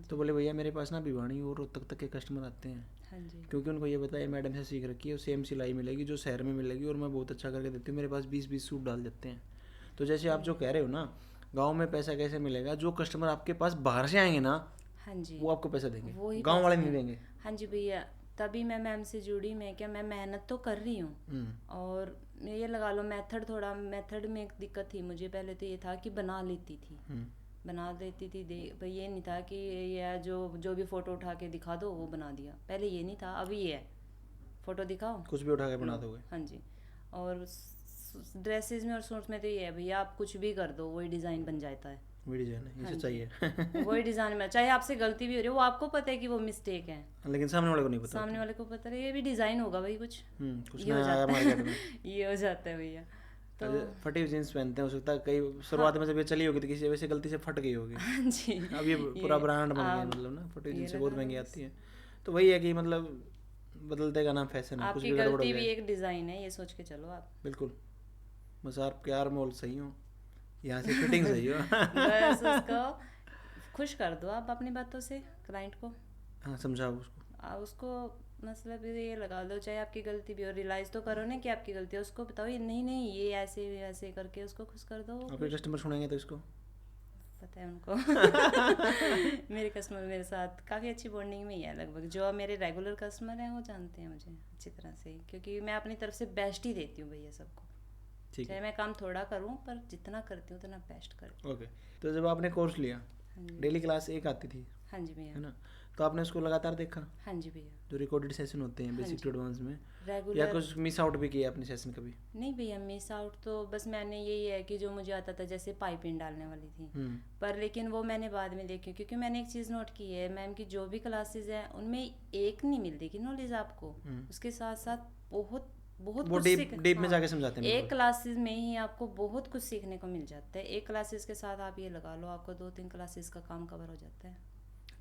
तो बोले भैया मेरे पास ना भिवानी और रोहतक तक के कस्टमर आते हैं। हाँ जी। क्योंकि उनको ये बताया मैडम से सीख रखी है, सेम सिलाई मिलेगी जो शहर में मिलेगी, और मैं बहुत अच्छा करके देती हूँ, मेरे पास 20-20 सूट डाल देते हैं। तो जैसे आप जो कह रहे हो ना, गांव में पैसा कैसे मिलेगा, जो कस्टमर आपके पास बाहर से आएंगे ना, हाँ जी, वो आपको पैसा देंगे, वही गांव वाले नहीं देंगे। हाँ जी भैया, तभी मैं मैम से जुड़ी। मैं क्या, मैं मेहनत तो कर रही हूँ, और ये लगा लो मेथड में एक दिक्कत थी मुझे। पहले तो ये था कि बना लेती थी भाई, ये नहीं था कि ये जो भी फोटो उठा के दिखा दो वो बना दिया। पहले ये नहीं था, अभी ये है फोटो दिखाओ कुछ भी उठा के बना दोगे। हाँ जी। और ड्रेसेस में और सूट्स में तो ये है भैया, आप कुछ भी कर दो वही डिज़ाइन बन जाता है। वही डिजाइन है, इसे चाहिए वही डिज़ाइन में, चाहे आपसे गलती भी हो रही है, वो आपको पता है कि वो मिस्टेक है, लेकिन सामने वाले को नहीं पता। सामने वाले को पता है ये भी डिज़ाइन होगा भाई, कुछ ये हो जाता है ये हो जाता है भैया। तो फटी हुई जींस पहनते हैं, हो सकता है कई शुरुआत में जब ये चली होगी तो किसी वजह से गलती से फट गई होगी। हाँ जी, अब ये पूरा ब्रांड बन गया, मतलब ना फटी हुई जींस बहुत महंगी आती है। तो वही है कि मतलब बदलते का नाम फैशन है, कुछ आपकी भी गड़बड़ हो गलती भी जाए। एक डिज़ाइन है, ये सोच के चलो आप। बिल्कुल, बस आपके आर्म होल सही हो, यहाँ से फिटिंग सही हो। बस उसको खुश कर दो आप अपनी बातों से क्लाइंट को। हाँ, समझाओ उसको। उसको मतलब ये लगा दो, चाहे आपकी गलती भी हो, रियलाइज तो करो ना कि आपकी गलती है, उसको बताओ ये नहीं ये ऐसे ऐसे करके उसको खुश कर दो। आपके कस्टमर सुनेंगे तो इसको पता है उनको। मेरे कस्टमर मेरे साथ काफ़ी अच्छी बॉन्डिंग में ही है लगभग। जो मेरे रेगुलर कस्टमर हैं वो जानते हैं मुझे अच्छी तरह से, क्योंकि मैं अपनी तरफ से बेस्ट ही देती हूँ भैया सबको। चाहे मैं काम थोड़ा करूँ पर जितना करती हूँ उतना बेस्ट करती हूँ। ओके, तो जब आपने कोर्स लिया, डेली क्लास 1 आती थी, हाँ जी भैया, है ना, तो आपने उसको लगातार देखा? हाँ जी भैया। जो रिकॉर्डेड सेशन होते हैं बेसिक टू एडवांस में, रेगुलर या कुछ मिस आउट भी किया अपने सेशन कभी? नहीं भैया, मिस आउट तो बस मैंने यही है कि जो मुझे आता था, जैसे पाइपिंग डालने वाली थी, पर लेकिन वो मैंने बाद में देखी, क्योंकि मैंने एक चीज़ नोट की है, मैम की जो भी क्लासेस हैं उनमें एक नहीं मिलती कि नॉलेज आपको, उसके साथ साथ बहुत कुछ डीप में जाके समझाते हैं। एक क्लासेस में ही आपको बहुत कुछ सीखने को मिल जाता है। एक क्लासेस के साथ आप ये लगा लो आपको 2-3 क्लासेस का काम कवर हो जाता है,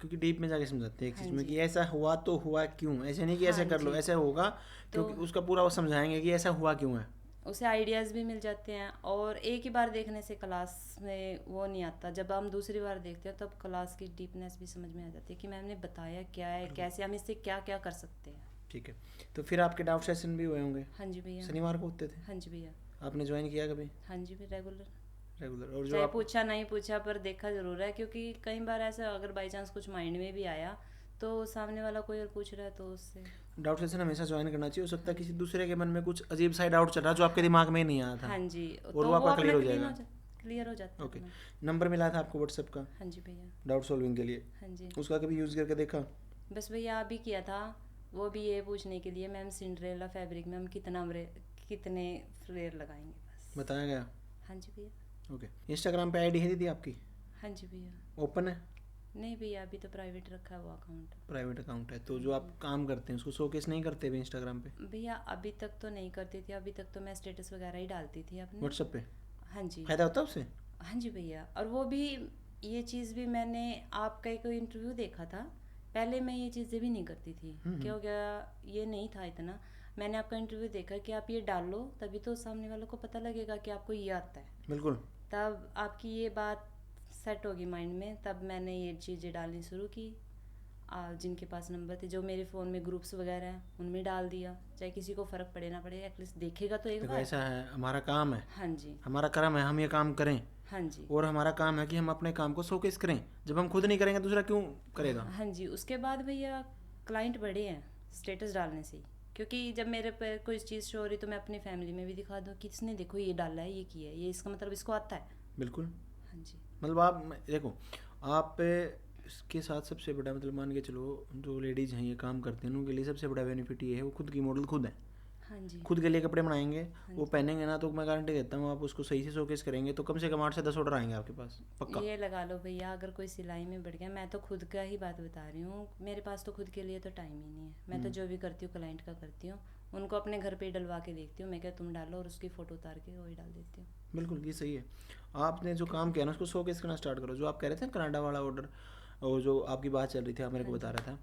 क्योंकि डीप में जाके समझाते हैं एक चीज़ में कि ऐसा हुआ तो हुआ क्यों, ऐसे नहीं कि ऐसे कर लो ऐसे होगा, क्योंकि उसका पूरा वो समझाएंगे कि ऐसा हुआ क्यों है। उसे आइडियाज़ भी मिल जाते हैं, और एक ही बार देखने से क्लास में वो नहीं आता, जब हम दूसरी बार देखते हैं तब क्लास की डीपनेस भी समझ में आ जाती है कि मैम ने बताया क्या है, कैसे हम इससे क्या क्या कर सकते हैं। ठीक है, तो फिर आपके डाउट सेशन भी हुए होंगे? हाँ जी भैया, शनिवार को होते थे? हाँ जी भैया। आपने ज्वाइन किया कभी? हाँ जी भैया, रेगुलर। और जो चाहे पूछा नहीं पूछा पर देखा जरूर है, क्योंकि कई बार ऐसा अगर बाई चांस कुछ माइंड में भी आया तो सामने वाला कोई और पूछ रहा है तो उससे डाउट सेशन हमेशा ज्वाइन करना चाहिए। हो सकता है किसी दूसरे के मन में कुछ अजीब सा डाउट चल रहा है जो आपके दिमाग में नहीं आया था। हाँ जी, और तो वो आपका क्लियर हो जाएगा, क्लियर हो जाता है। ओके, नंबर मिला था आपको व्हाट्सएप का? हाँ जी भैया, डाउट सॉल्विंग के लिए। हाँ जी, उसका कभी यूज़ करके देखा? बस भैया अभी किया था, वो भी ये पूछने के लिए मैम सिंड्रेला फैब्रिक में हम कितने फ्लेयर लगाएंगे, बस बताया गया। हाँ जी भैया। ओके, इंस्टाग्राम पे आईडी है दीदी आपकी? हाँ जी भैया। ओपन है? नहीं भैया, अभी तो प्राइवेट रखा है वो अकाउंट। प्राइवेट अकाउंट है, तो जो आप काम करते हैं उसको शोकेस नहीं करते भी इंस्टाग्राम पे? भैया अभी तक तो नहीं करती थी, अभी तक तो मैं स्टेटस वगैरह ही डालती थी अपने व्हाट्सएप पे? हाँ जी। फायदा होता है उससे? हाँ जी भैया, और वो भी ये चीज़ भी मैंने आपका एक इंटरव्यू देखा था, पहले मैं ये चीज़ें भी नहीं करती थी। क्या हो गया, ये नहीं था इतना। मैंने आपका इंटरव्यू देखा कि आप ये डाल लो, तभी तो सामने वालों को पता लगेगा कि आपको ये आता है। बिल्कुल। तब आपकी ये बात सेट होगी माइंड में, तब मैंने ये चीज़ें डालनी शुरू की। जिनके पास नंबर थे, जो मेरे फ़ोन में ग्रुप्स वगैरह हैं, उनमें डाल दिया, चाहे किसी को फ़र्क पड़े ना पड़े, एटलीस्ट देखेगा तो एक देखो बार। ऐसा है, हमारा काम है, हाँ जी, हमारा कर्म है, हम ये काम करें। हाँ जी, और हमारा काम है कि हम अपने काम को शोकेस करें। जब हम खुद नहीं करेंगे दूसरा क्यों करेगा? हाँ जी। उसके बाद भैया क्लाइंट बढ़े हैं स्टेटस डालने से ही, क्योंकि जब मेरे पे कोई चीज़ शो हो रही तो मैं अपनी फैमिली में भी दिखा दूँ कि इसने देखो ये डाला है, ये किया है, ये इसका मतलब इसको आता है। बिल्कुल। हाँ जी, मतलब आप देखो, आप पे इसके साथ सबसे बड़ा मतलब मान के चलो, जो लेडीज़ हैं ये काम करते हैं उनके लिए सबसे बड़ा बेनिफिट ये है, वो खुद की मॉडल खुद है, हाँ जी, खुद के लिए कपड़े बनाएंगे, वो पहनेंगे ना, तो मैं गारंटी देता हूँ आप उसको सही से शोकेस करेंगे तो कम से कम 8 से 10 ऑर्डर आएंगे आपके पास, पक्का। ये लगा लो भैया, अगर कोई सिलाई में बढ़ गया, मैं तो खुद का ही बात बता रही हूँ, मेरे पास तो खुद के लिए तो टाइम ही नहीं है। मैं तो जो भी करती हूँ क्लाइंट का करती हूँ, उनको अपने घर पे ही डलवा के देखती हूँ, मैं क्या तुम डालो, और उसकी फ़ोटो उतार के वही डाल देती हूँ। बिल्कुल, ये सही है। आपने जो काम किया ना उसको शोकेस करना स्टार्ट करो। जो आप कह रहे थे ना कनाडा वाला ऑर्डर, और जो आपकी बात चल रही थी, आप मेरे को बता रहा था,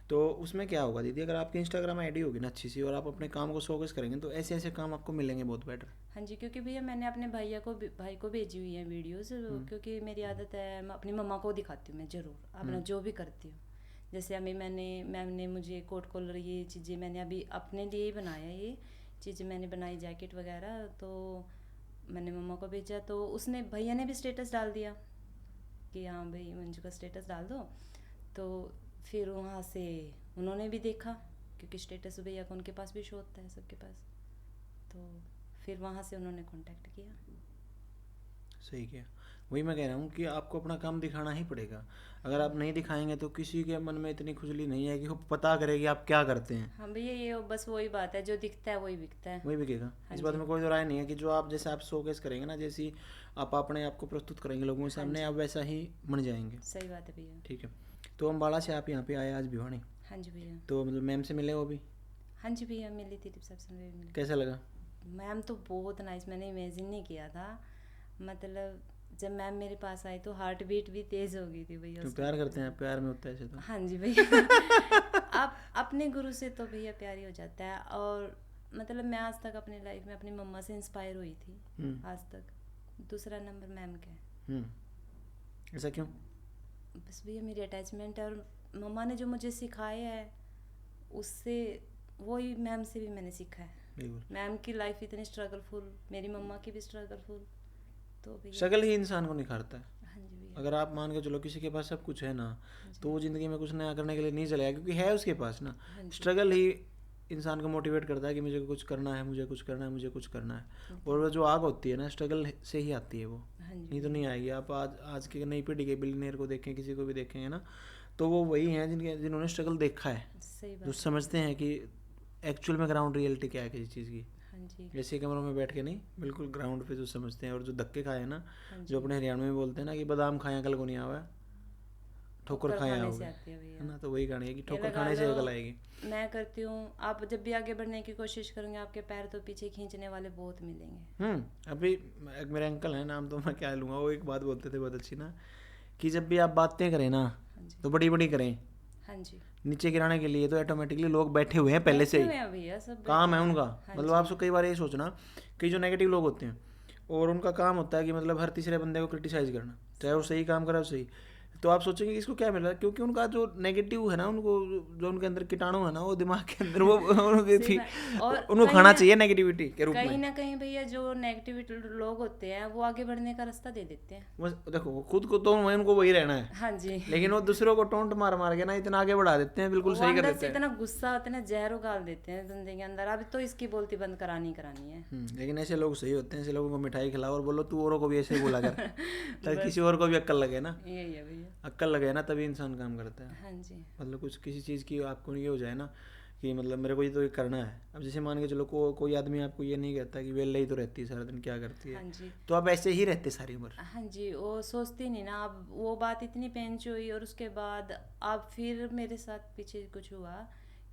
तो उसमें क्या होगा दीदी, अगर आपकी इंस्टाग्राम आईडी होगी ना अच्छी सी और आप अपने काम को शोकेस करेंगे तो ऐसे ऐसे काम आपको मिलेंगे बहुत बेटर। हाँ जी, क्योंकि भैया मैंने अपने भाई को भेजी हुई है वीडियोस, क्योंकि मेरी आदत है, मैं अपनी मम्मा को दिखाती हूँ, मैं ज़रूर अपना जो भी करती हूँ। जैसे अभी मैम ने मुझे कोट कॉलर, ये चीज़ें मैंने अभी अपने लिए ही बनाया, ये चीज़ें मैंने बनाई, जैकेट वगैरह, तो मैंने मम्मा को भेजा, तो उसने भैया ने भी स्टेटस डाल दिया कि हाँ भाई मंजू का स्टेटस डाल दो। तो फिर वहाँ से उन्होंने भी देखा, क्योंकि स्टेटस भैया को उनके पास भी शो होता है, सबके पास, तो फिर वहाँ से उन्होंने कांटेक्ट किया। सही किया। वही मैं कह रहा हूँ कि आपको अपना काम दिखाना ही पड़ेगा। अगर आप नहीं दिखाएंगे तो किसी के मन में इतनी खुजली नहीं है कि वो पता करे कि आप क्या करते हैं। हाँ भैया, ये बस वही बात है, जो दिखता है वही बिकता है। वही बिकेगा, हाँ इस बात जी, में कोई दो राय नहीं है कि जो आप जैसे आप शोकेस करेंगे ना, जैसी आप अपने आप को प्रस्तुत करेंगे लोगों के हाँ सामने, जी, आप वैसा ही बन जाएंगे। सही बात है भैया। ठीक है। तो अम्बाड़ा से आप यहाँ पे आए आज भिवानी, हाँ जी भैया। तो मतलब मैम से मिले हो अभी? हाँ जी भैया, मिली थी, रिसेप्शन में भी मिली। कैसा लगा? मैम तो बहुत नाइस, मैंने इमेजिन नहीं किया था, मतलब जब मैम मेरे पास आई तो हार्ट बीट भी तेज हो गई थी भैया। तो प्यार करते हैं, प्यार में होता है ऐसे तो। हाँ जी भैया। आप अपने गुरु से तो भैया प्यार ही हो जाता है, और मतलब मैं आज तक अपनी लाइफ में अपनी मम्मा से इंस्पायर हुई थी, आज तक। दूसरा नंबर मैम का है। ऐसा क्यों? बस भैया मेरी अटैचमेंट है, और मम्मा ने जो मुझे सिखाया है उससे, वही मैम से भी मैंने सीखा है। बिल्कुल। मैम की लाइफ इतनी स्ट्रगलफुल, मेरी मम्मा की भी स्ट्रगलफुल, तो भैया स्ट्रगल ही इंसान को निखारता है। हाँ जी भैया। अगर आप मान के चलो किसी के पास सब कुछ है ना, जी, तो वो ज़िंदगी में कुछ नया करने के लिए नहीं चलेगा, क्योंकि है उसके पास ना। हाँ जी, स्ट्रगल ही इंसान को मोटिवेट करता है कि मुझे कुछ करना है, मुझे कुछ करना है, मुझे कुछ करना है। हाँ और वो जो आग होती है ना, स्ट्रगल से ही आती है वो, हाँ जी नहीं तो नहीं आएगी। आप आज की नई पीढ़ी के बिलियनियर को देखें, किसी को भी देखेंगे ना, तो वो वही हैं जिन्होंने स्ट्रगल देखा है, सही जो बात। समझते हैं कि एक्चुअल में ग्राउंड रियलिटी क्या है किसी चीज़ की। हाँ जी, ऐसे कमरों में बैठ के नहीं, बिल्कुल ग्राउंड पे जो समझते हैं, और जो धक्के खाए ना, हाँ जो जी, अपने हरियाणा में बोलते हैं ना कि बादाम खाया कल को नहीं आवा, ठोकर खाया खाने हो से गए, आती है है भैया। ना। तो वही कहानी है कि ये ठोकर लगा खाने से लो, अकल आएगी। मैं करती हूँ, आप जब भी आगे बढ़ने की कोशिश करेंगे, आपके पैर तो पीछे खींचने वाले बहुत मिलेंगे। अभी एक मेरे अंकल हैं, नाम तो मैं क्या लूँगा, वो एक बात बोलते थे बहुत अच्छी ना, कि जब भी आप बातें करें ना हाँ जी, तो बड़ी बड़ी करें, हाँ जी, नीचे गिराने के लिए तो ऑटोमेटिकली लोग बैठे हुए हैं पहले से बैठे ही, हुए हैं भैया, सब काम है बैठे उनका। हैं। हाँ मतलब जी, आपसे कई बार ये सोचना कि जो नेगेटिव लोग होते हैं और उनका काम होता है कि मतलब हर तीसरे बंदे को क्रिटिसाइज करना, चाहे वो सही काम करे हो सही, तो आप सोचेंगे कि इसको क्या मिल रहा है, क्योंकि उनका जो नेगेटिव है ना, उनको जो उनके अंदर कीटाणु है ना, वो दिमाग के अंदर वो सही बात। और उनको कहीं खाना ना चाहिए नेगेटिविटी के रूप कहीं में। ना कहीं भैया, जो नेगेटिविटी लोग होते हैं वो आगे बढ़ने का रास्ता दे देते हैं। बस देखो, वो खुद को तो उनको वही रहना है, हाँ जी, लेकिन वो दूसरों को टोंट मार मार के ना इतना आगे बढ़ा देते हैं, बिल्कुल वो सही कर अंदर देते से हैं। इतना गुस्सा होता है ना, जहर उगाल देते हैं जिंदगी के अंदर, अब तो इसकी बोलती बंद करानी है। लेकिन ऐसे लोग सही होते हैं, ऐसे लोगों को मिठाई खिलाओ और बोलो तू औरों को भी ऐसे ही बोला कर, ताकि किसी और को भी अक्ल लगे ना। यही है भैया। अक्ल लगे ना तभी इंसान काम करता है। हाँ जी, मतलब कुछ किसी चीज़ की आपको ये हो जाए ना कि मतलब मेरे को ये तो ये करना है। अब जैसे मान के चलो कोई आदमी आपको ये नहीं कहता कि वेले ही तो रहती है सारा दिन, क्या करती हाँ है, जी, तो आप ऐसे ही रहते सारी उम्र। हाँ जी, वो सोचती नहीं ना, अब वो बात इतनी पेंच हुई, और उसके बाद अब फिर मेरे साथ पीछे कुछ हुआ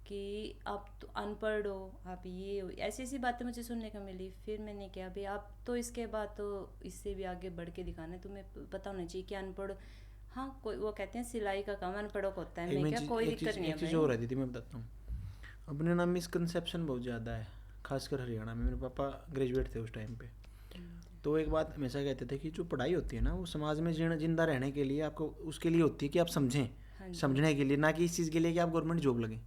कि आप तो अनपढ़ हो, आप ये हो, ऐसी ऐसी बातें मुझे सुनने को मिली। फिर मैंने क्या भाई आप तो इसके बाद तो इससे भी आगे बढ़ के दिखाना है, तुम्हें पता होना चाहिए कि अनपढ़, हाँ कोई वो कहते हैं सिलाई का काम अनपढ़ों को होता है। मैं क्या कोई दिक्कत नहीं है एक चीज़ और रहती थी, मैं बताता हूँ। अपने ना मिसकंसेप्शन बहुत ज़्यादा है, खासकर हरियाणा में। मेरे पापा ग्रेजुएट थे उस टाइम पे, तो एक बात हमेशा कहते थे कि जो पढ़ाई होती है ना वो समाज में जिंदा रहने के लिए, आपको उसके लिए होती है कि आप समझें, समझने के लिए, ना कि इस चीज़ के लिए कि आप गवर्नमेंट जॉब लगे।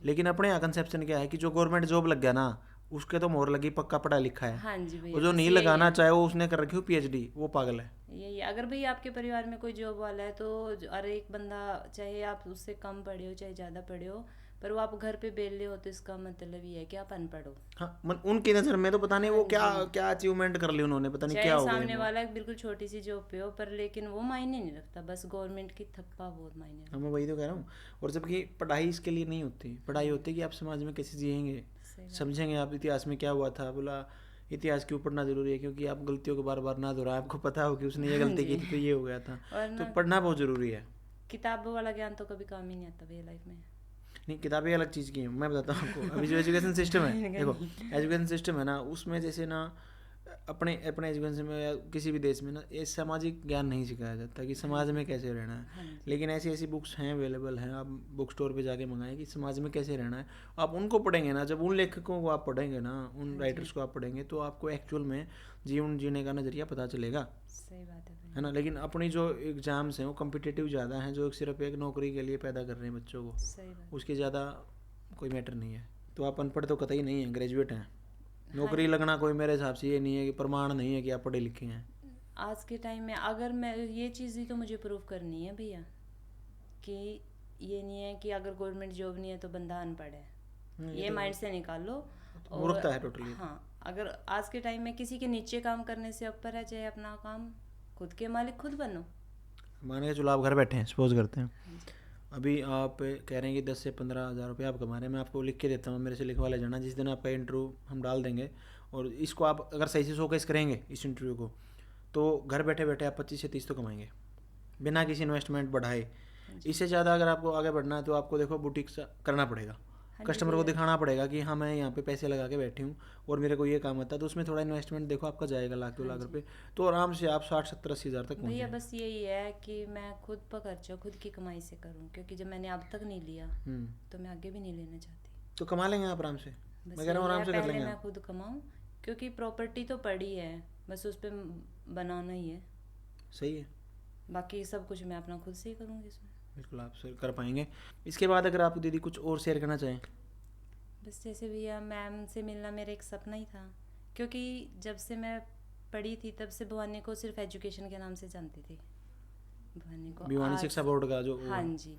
लेकिन अपने यहाँ कंसेप्शन क्या है कि जो गवर्नमेंट जॉब लग गया ना उसके तो मोहर लगी, पक्का पढ़ा लिखा है। हाँ जी भैया, वो जो नहीं लगाना चाहे वो उसने कर रखी हो PhD, वो पागल है। यही अगर भाई आपके परिवार में कोई जॉब वाला है तो हर एक बंदा, चाहे आप उससे कम पढ़े हो चाहे ज़्यादा पढ़े हो, पर वो आप घर पे बेल हो तो इसका मतलब ये है कि आप अनपढ़ हो। हाँ, उनकी नज़र में तो पता नहीं वो क्या क्या अचीवमेंट कर ली उन्होंने, पता नहीं क्या हो गया। सामने वाला बिल्कुल छोटी सी जॉब पे हो, पर लेकिन वो मायने नहीं रखता, बस गवर्नमेंट की थप्पा बहुत मायने रखता। मैं वही तो कह रहा हूँ। और जबकि पढ़ाई इसके लिए नहीं होती, पढ़ाई होती है कि आप समाज में कैसे जिएंगे, समझेंगे आप इतिहास में क्या हुआ था। बोला इतिहास क्यों पढ़ना जरूरी है, क्योंकि आप गलतियों को बार बार ना दोहराएं, आपको पता हो कि उसने ये गलती की थी तो ये हो गया था। तो पढ़ना बहुत जरूरी है। किताबों वाला ज्ञान तो कभी काम ही नहीं आता भैया लाइफ में। नहीं, किताबें अलग चीज़ की हैं, मैं बताता हूँ आपको। अभी जो एजुकेशन सिस्टम है, देखो एजुकेशन सिस्टम है ना, उसमें जैसे ना अपने अपने एजुकेशन में या किसी भी देश में ना ये सामाजिक ज्ञान नहीं सिखाया जाता कि समाज में कैसे रहना है। लेकिन ऐसी ऐसी बुक्स हैं, अवेलेबल हैं, आप बुक स्टोर पे जाके मंगाएं कि समाज में कैसे रहना है। आप उनको पढ़ेंगे ना, जब उन लेखकों को आप पढ़ेंगे ना, उन राइटर्स को आप पढ़ेंगे, तो आपको एक्चुअल में जीवन जीने का नज़रिया पता चलेगा। सही बात है ना। लेकिन अपनी जो एग्ज़ाम्स हैं वो कम्पिटिटिव ज़्यादा हैं, जो सिर्फ एक नौकरी के लिए पैदा कर रहे हैं बच्चों को, उसके ज़्यादा कोई मैटर नहीं है। तो आप अनपढ़ तो कतई नहीं है, ग्रेजुएट हैं। नौकरी लगना कोई मेरे हिसाब से ये नहीं है कि प्रमाण नहीं है कि आप पढ़े लिखे हैं। आज के टाइम में अगर मैं ये चीज़ ही तो मुझे प्रूव करनी है भैया कि ये नहीं है कि अगर गवर्नमेंट जॉब नहीं है तो बंदा अनपढ़ है, ये माइंड से निकाल लो। मूर्खता है टोटली। हाँ, अगर आज के टाइम में किसी के नीचे काम करने से ऊपर है, चाहे अपना काम खुद के मालिक खुद बनो। मान के चलो आप घर बैठे हैं, सपोज करते हैं अभी आप कह रहे हैं कि 10 से 15 हज़ार रुपये आप कमा रहे हैं, मैं आपको लिख के देता हूँ, मेरे से लिखवा ले जाना, जिस दिन आपका इंटरव्यू हम डाल देंगे। और इसको आप अगर सही से शोकेस करेंगे इस इंटरव्यू को, तो घर बैठे बैठे आप 25 से 30 तो कमाएंगे बिना किसी इन्वेस्टमेंट बढ़ाए। इससे ज़्यादा अगर आपको आगे बढ़ना है तो आपको देखो बुटीक करना पड़ेगा, कस्टमर को दिखाना पड़ेगा कि हाँ मैं यहाँ पे पैसे लगा के बैठी हूँ और मेरे को ये काम आता है। तो उसमें थोड़ा इन्वेस्टमेंट देखो आपका जाएगा लाख 2 लाख रुपए, तो आराम से आप 60 70 80 हज़ार तक भैया। बस यही है कि मैं खुद पर खर्चा खुद की कमाई से करूँ, क्योंकि जब मैंने अब तक नहीं लिया तो मैं आगे भी नहीं लेना चाहती। तो कमा लेंगे आप आराम से, मैं कह रहा हूँ आराम से कर लेंगे। मैं खुद कमाऊँ, क्योंकि प्रॉपर्टी तो पड़ी है, बस उस पर बनाना ही है। सही है, बाकी सब कुछ मैं अपना खुद से ही करूँगी इसमें। बिल्कुल आप कर पाएंगे। इसके बाद अगर आप दीदी कुछ और शेयर करना चाहें। बस जैसे भैया मैम से मिलना मेरा एक सपना ही था, क्योंकि जब से मैं पढ़ी थी तब से भवानी को सिर्फ एजुकेशन के नाम से जानती थी। भिवानी शिक्षा बोर्ड का जो, हाँ जी,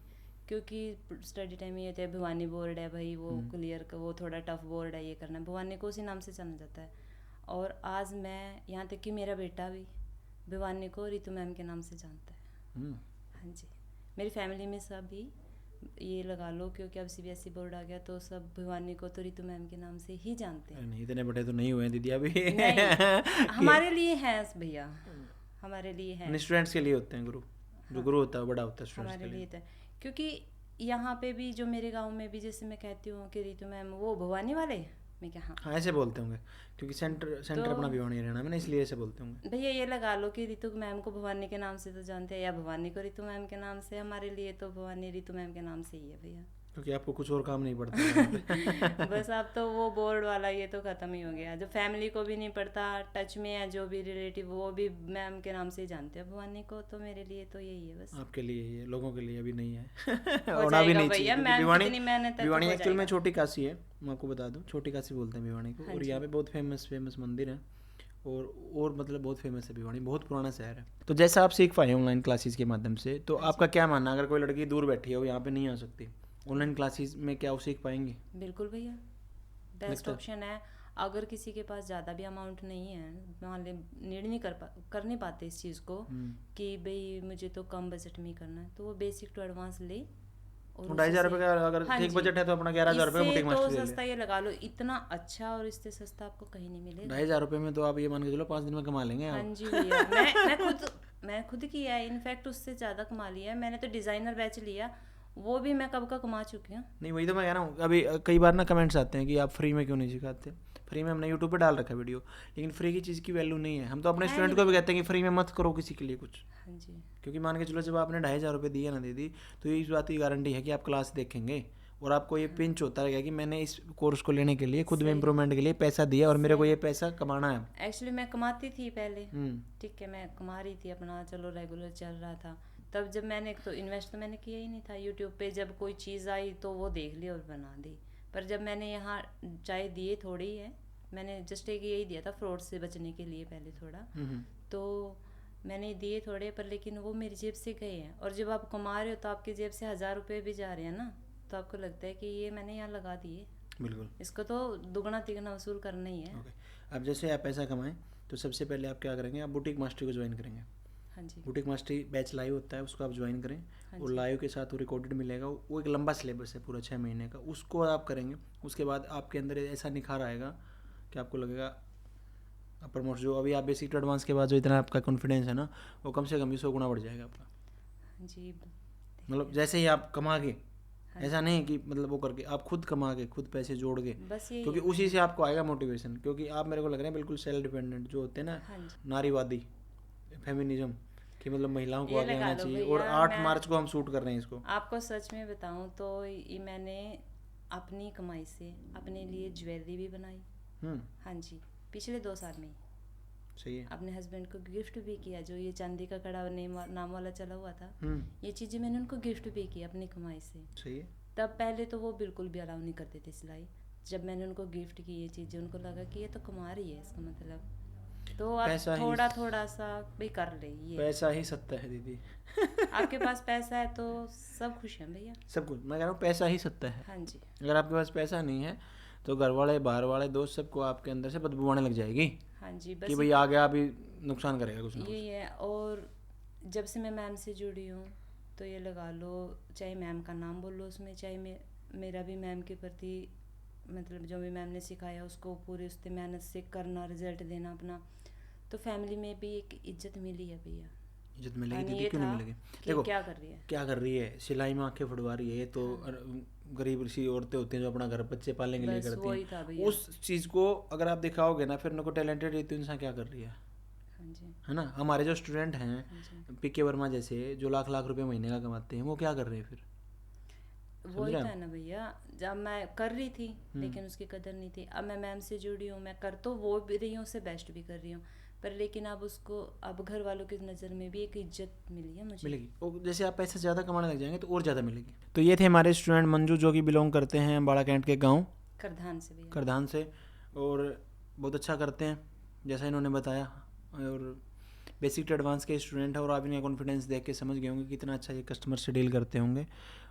क्योंकि स्टडी टाइम में ये थे भिवानी बोर्ड है भाई, वो क्लियर का वो थोड़ा टफ बोर्ड है, ये करना है, भिवानी को उसी नाम से जाना जाता है। और आज मैं यहाँ तक कि मेरा बेटा भी भिवानी को रितु मैम के नाम से जानता है। हाँ जी, मेरी फैमिली में सभी ये लगा लो, क्योंकि अब CBSE बोर्ड आ गया तो सब भिवानी को तो रितु मैम के नाम से ही जानते हैं। नहीं, इतने बड़े तो नहीं हुए दीदी अभी। हमारे लिए हैं भैया, हमारे लिए हैं, स्टूडेंट्स के लिए होते हैं गुरु। जो गुरु होता है बड़ा होता है स्टूडेंट्स के लिए। तो क्योंकि यहाँ पे भी जो मेरे गांव में भी जैसे मैं कहती हूँ कि रितु मैम वो भवानी वाले, मैं क्या हाँ ऐसे बोलते होंगे क्योंकि सेंटर अपना भिवानी रहना है ना, इसलिए ऐसे बोलते होंगे। भैया ये लगा लो कि रितु मैम को भवानी के नाम से तो जानते हैं, या भवानी को रितु मैम के नाम से। हमारे लिए तो भवानी रितु मैम के नाम से ही है भैया, क्योंकि आपको कुछ और काम नहीं पड़ता। बस अब तो वो बोर्ड वाला ये तो खत्म ही हो गया। जो फैमिली को भी नहीं पड़ता, टच में है जो भी रिलेटिव वो भी मैम के नाम से ही जानते हैं भवानी को। तो मेरे लिए तो यही है बस। आपके लिए ये, लोगों के लिए अभी नहीं है। होना भी नहीं चाहिए। भिवानी एक्चुअल में छोटी काशी है, मैं आपको बता दूं, छोटी काशी बोलते हैं भिवानी को। और यहाँ पे बहुत फेमस मंदिर है और मतलब बहुत फेमस है भिवानी, बहुत पुराना शहर है। तो जैसा आप सीख पाए ऑनलाइन क्लासेस के माध्यम से, तो आपका क्या मानना, अगर कोई लड़की दूर बैठी है वो यहाँ पे नहीं आ सकती, ऑनलाइन क्लासेस में क्या वो सीख पाएंगे? बिल्कुल भैया, बेस्ट ऑप्शन है। अगर किसी के पास ज़्यादा भी अमाउंट नहीं है, मान ले नीड नहीं कर नहीं पाते इस चीज़ को कि भाई मुझे तो कम बजट में ही करना है, तो वो बेसिक टू एडवांस ले। 2,500 रुपये का अगर ठीक बजट है तो अपना 11,000 रुपये बुटीक मास्टर ले ले। सस्ता ये लगा लो, इतना अच्छा और इससे सस्ता आपको कहीं नहीं मिलेगा। 2,500 रुपये में तो आप ये मान के चलो 5 दिन में कमा लेंगे आप। हाँ जी भैया, मैं खुद किया है, इनफैक्ट उससे ज़्यादा कमा लिया है मैंने। तो डिज़ाइनर बैच लिया वो भी मैं कब का कमा चुकी हूँ। नहीं वही तो मैं कह रहा हूँ, अभी कई बार ना कमेंट्स आते हैं कि आप फ्री में क्यों नहीं सिखाते। फ्री में हमने यूट्यूब पे डाल रखा है वीडियो, लेकिन फ्री की चीज़ की वैल्यू नहीं है। हम तो अपने स्टूडेंट को भी कहते हैं कि फ्री में मत करो किसी के लिए कुछ। हाँ जी। क्योंकि मान के चलो जब आपने 2,500 रुपये दिए ना दीदी, तो ये इस बात की गारंटी है कि आप क्लास देखेंगे और आपको ये पिंच होता रहेगा कि मैंने इस कोर्स को लेने के लिए खुद में इम्प्रूवमेंट के लिए पैसा दिया और मेरे को ये पैसा कमाना है। एक्चुअली मैं कमाती थी पहले, ठीक है, मैं कमा रही थी अपना, चलो रेगुलर चल रहा था। तब जब मैंने तो इन्वेस्ट तो मैंने किया ही नहीं था यूट्यूब पे, जब कोई चीज़ आई तो वो देख ली और बना दी। पर जब मैंने यहाँ चाहे दिए थोड़े ही है, मैंने जस्ट एक यही दिया था फ्रॉड से बचने के लिए पहले थोड़ा, तो मैंने दिए थोड़े, पर लेकिन वो मेरी जेब से गए हैं। और जब आप कमा रहे हो तो आपकी जेब से 1000 रुपये भी जा रहे हैं ना, तो आपको लगता है कि ये मैंने यहाँ लगा दिए, बिल्कुल इसको तो दुगना तिगना वसूल करना ही है। अब जैसे आप पैसा कमाएं तो सबसे पहले आप क्या करेंगे, आप बुटीक मास्टरी को ज्वाइन करेंगे। हाँ जी। बुटीक मास्टरी बैच लाइव होता है, उसको आप ज्वाइन करें। और लाइव के साथ वो रिकॉर्डेड मिलेगा, वो एक लंबा सिलेबस है पूरा 6 महीने का, उसको आप करेंगे। उसके बाद आपके अंदर ऐसा निखार आएगा कि आपको लगेगा अपर मोस्ट, जो अभी आप बेसिक टू एडवांस के बाद जो इतना आपका कॉन्फिडेंस है ना, वो कम से कम 100 गुना बढ़ जाएगा आपका। जी, मतलब जैसे ही आप कमा के, ऐसा नहीं कि मतलब वो करके, आप खुद कमा के खुद पैसे जोड़ के, क्योंकि उसी से आपको आएगा मोटिवेशन। क्योंकि आप मेरे को लग रहे हैं बिल्कुल सेल्फ डिपेंडेंट जो होते हैं ना, नारीवादी फेमिनिज्म कि मतलब महिलाओं को आगे आना चाहिए। और 8 मार्च को हम शूट कर रहे हैं इसको। आपको सच में बताऊं तो ये मैंने अपनी कमाई से अपने लिए ज्वेलरी भी बनाई। हाँ जी, पिछले 2 साल में। सही है। अपने हस्बैंड को गिफ्ट भी किया, जो ये चांदी का कड़ा नाम वाला चला हुआ था, ये चीज़ें मैंने उनको गिफ्ट भी की अपनी कमाई से। सही है। तब पहले तो वो बिल्कुल भी अलाउ नहीं करते थे सिलाई। जब मैंने उनको गिफ्ट की ये चीज़ें, उनको लगा कि ये तो कमा रही है, इसका मतलब तो आप थोड़ा थोड़ा सा भी कर ले। ये पैसा ही सत्ता है दीदी। आपके पास पैसा है तो सब खुश हैं भैया, सब कुछ। मैं कह रहा हूँ पैसा ही सत्ता है। हाँ जी। अगर आपके पास पैसा नहीं है तो घर वाले, बाहर वाले, दोस्त, सबको आपके अंदर से बदबू आने लग जाएगी। हाँ जी, बस कि भाई आ गया अभी नुकसान करेगा कुछ ना कुछ। यही है। और जब से मैं मैम से जुड़ी हूँ तो ये लगा लो, चाहे मैम का नाम बोलो उसमें, चाहे मेरा भी मैम के प्रति मतलब जो भी मैम ने सिखाया उसको पूरी उससे मेहनत से करना, रिजल्ट देना अपना, तो फैमिली में भी एक इज्जत मिली है भैया। इज्जत मिलेगी दीदी, क्यों नहीं मिलेगी। देखो क्या कर रही है, सिलाई में आंखें फुड़वा रही है, तो गरीब सी औरतें होती हैं जो अपना घर बच्चे पालने के लिए करती हैं। उस चीज़ को अगर आप दिखाओगे ना, फिर उनको टैलेंटेड है तो इंसान क्या कर रही है, है ना। हमारे जो स्टूडेंट हैं पीके वर्मा जैसे, जो लाख लाख रुपए महीने का कमाते हैं, वो क्या कर रहे हैं फिर। वही था ना भैया, जब मैं कर रही थी लेकिन उसकी कदर नहीं थी। अब मैं मैम से जुड़ी हूँ, मैं कर तो वो भी रही हूँ, उससे बेस्ट भी कर रही हूँ, पर लेकिन अब उसको, अब घर वालों की नज़र में भी एक इज्जत मिली है मुझे, मिलेगी। और जैसे आप पैसे ज़्यादा कमाने लग जाएंगे तो और ज़्यादा मिलेगी। तो ये थे हमारे स्टूडेंट मंजू, जो कि बिलोंग करते हैं अम्बाड़ा कैंट के गाँव करधान से, और बहुत अच्छा करते हैं जैसा इन्होंने बताया। और बेसिक टू एडवांस के स्टूडेंट है, और आप इनका कॉन्फिडेंस देख के समझ गए होंगे कितना अच्छा ये कस्टमर से डील करते होंगे।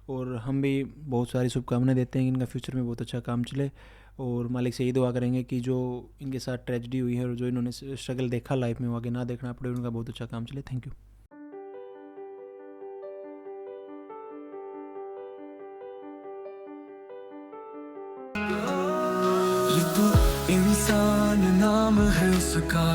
और हम भी बहुत सारी शुभकामनाएं देते हैं कि इनका फ्यूचर में बहुत अच्छा काम चले, और मालिक से यही दुआ करेंगे कि जो इनके साथ ट्रेजेडी हुई है और जो इन्होंने स्ट्रगल देखा लाइफ में, वो आगे ना देखना पड़े, उनका बहुत अच्छा काम चले। Thank you. इंसान नाम है उसका,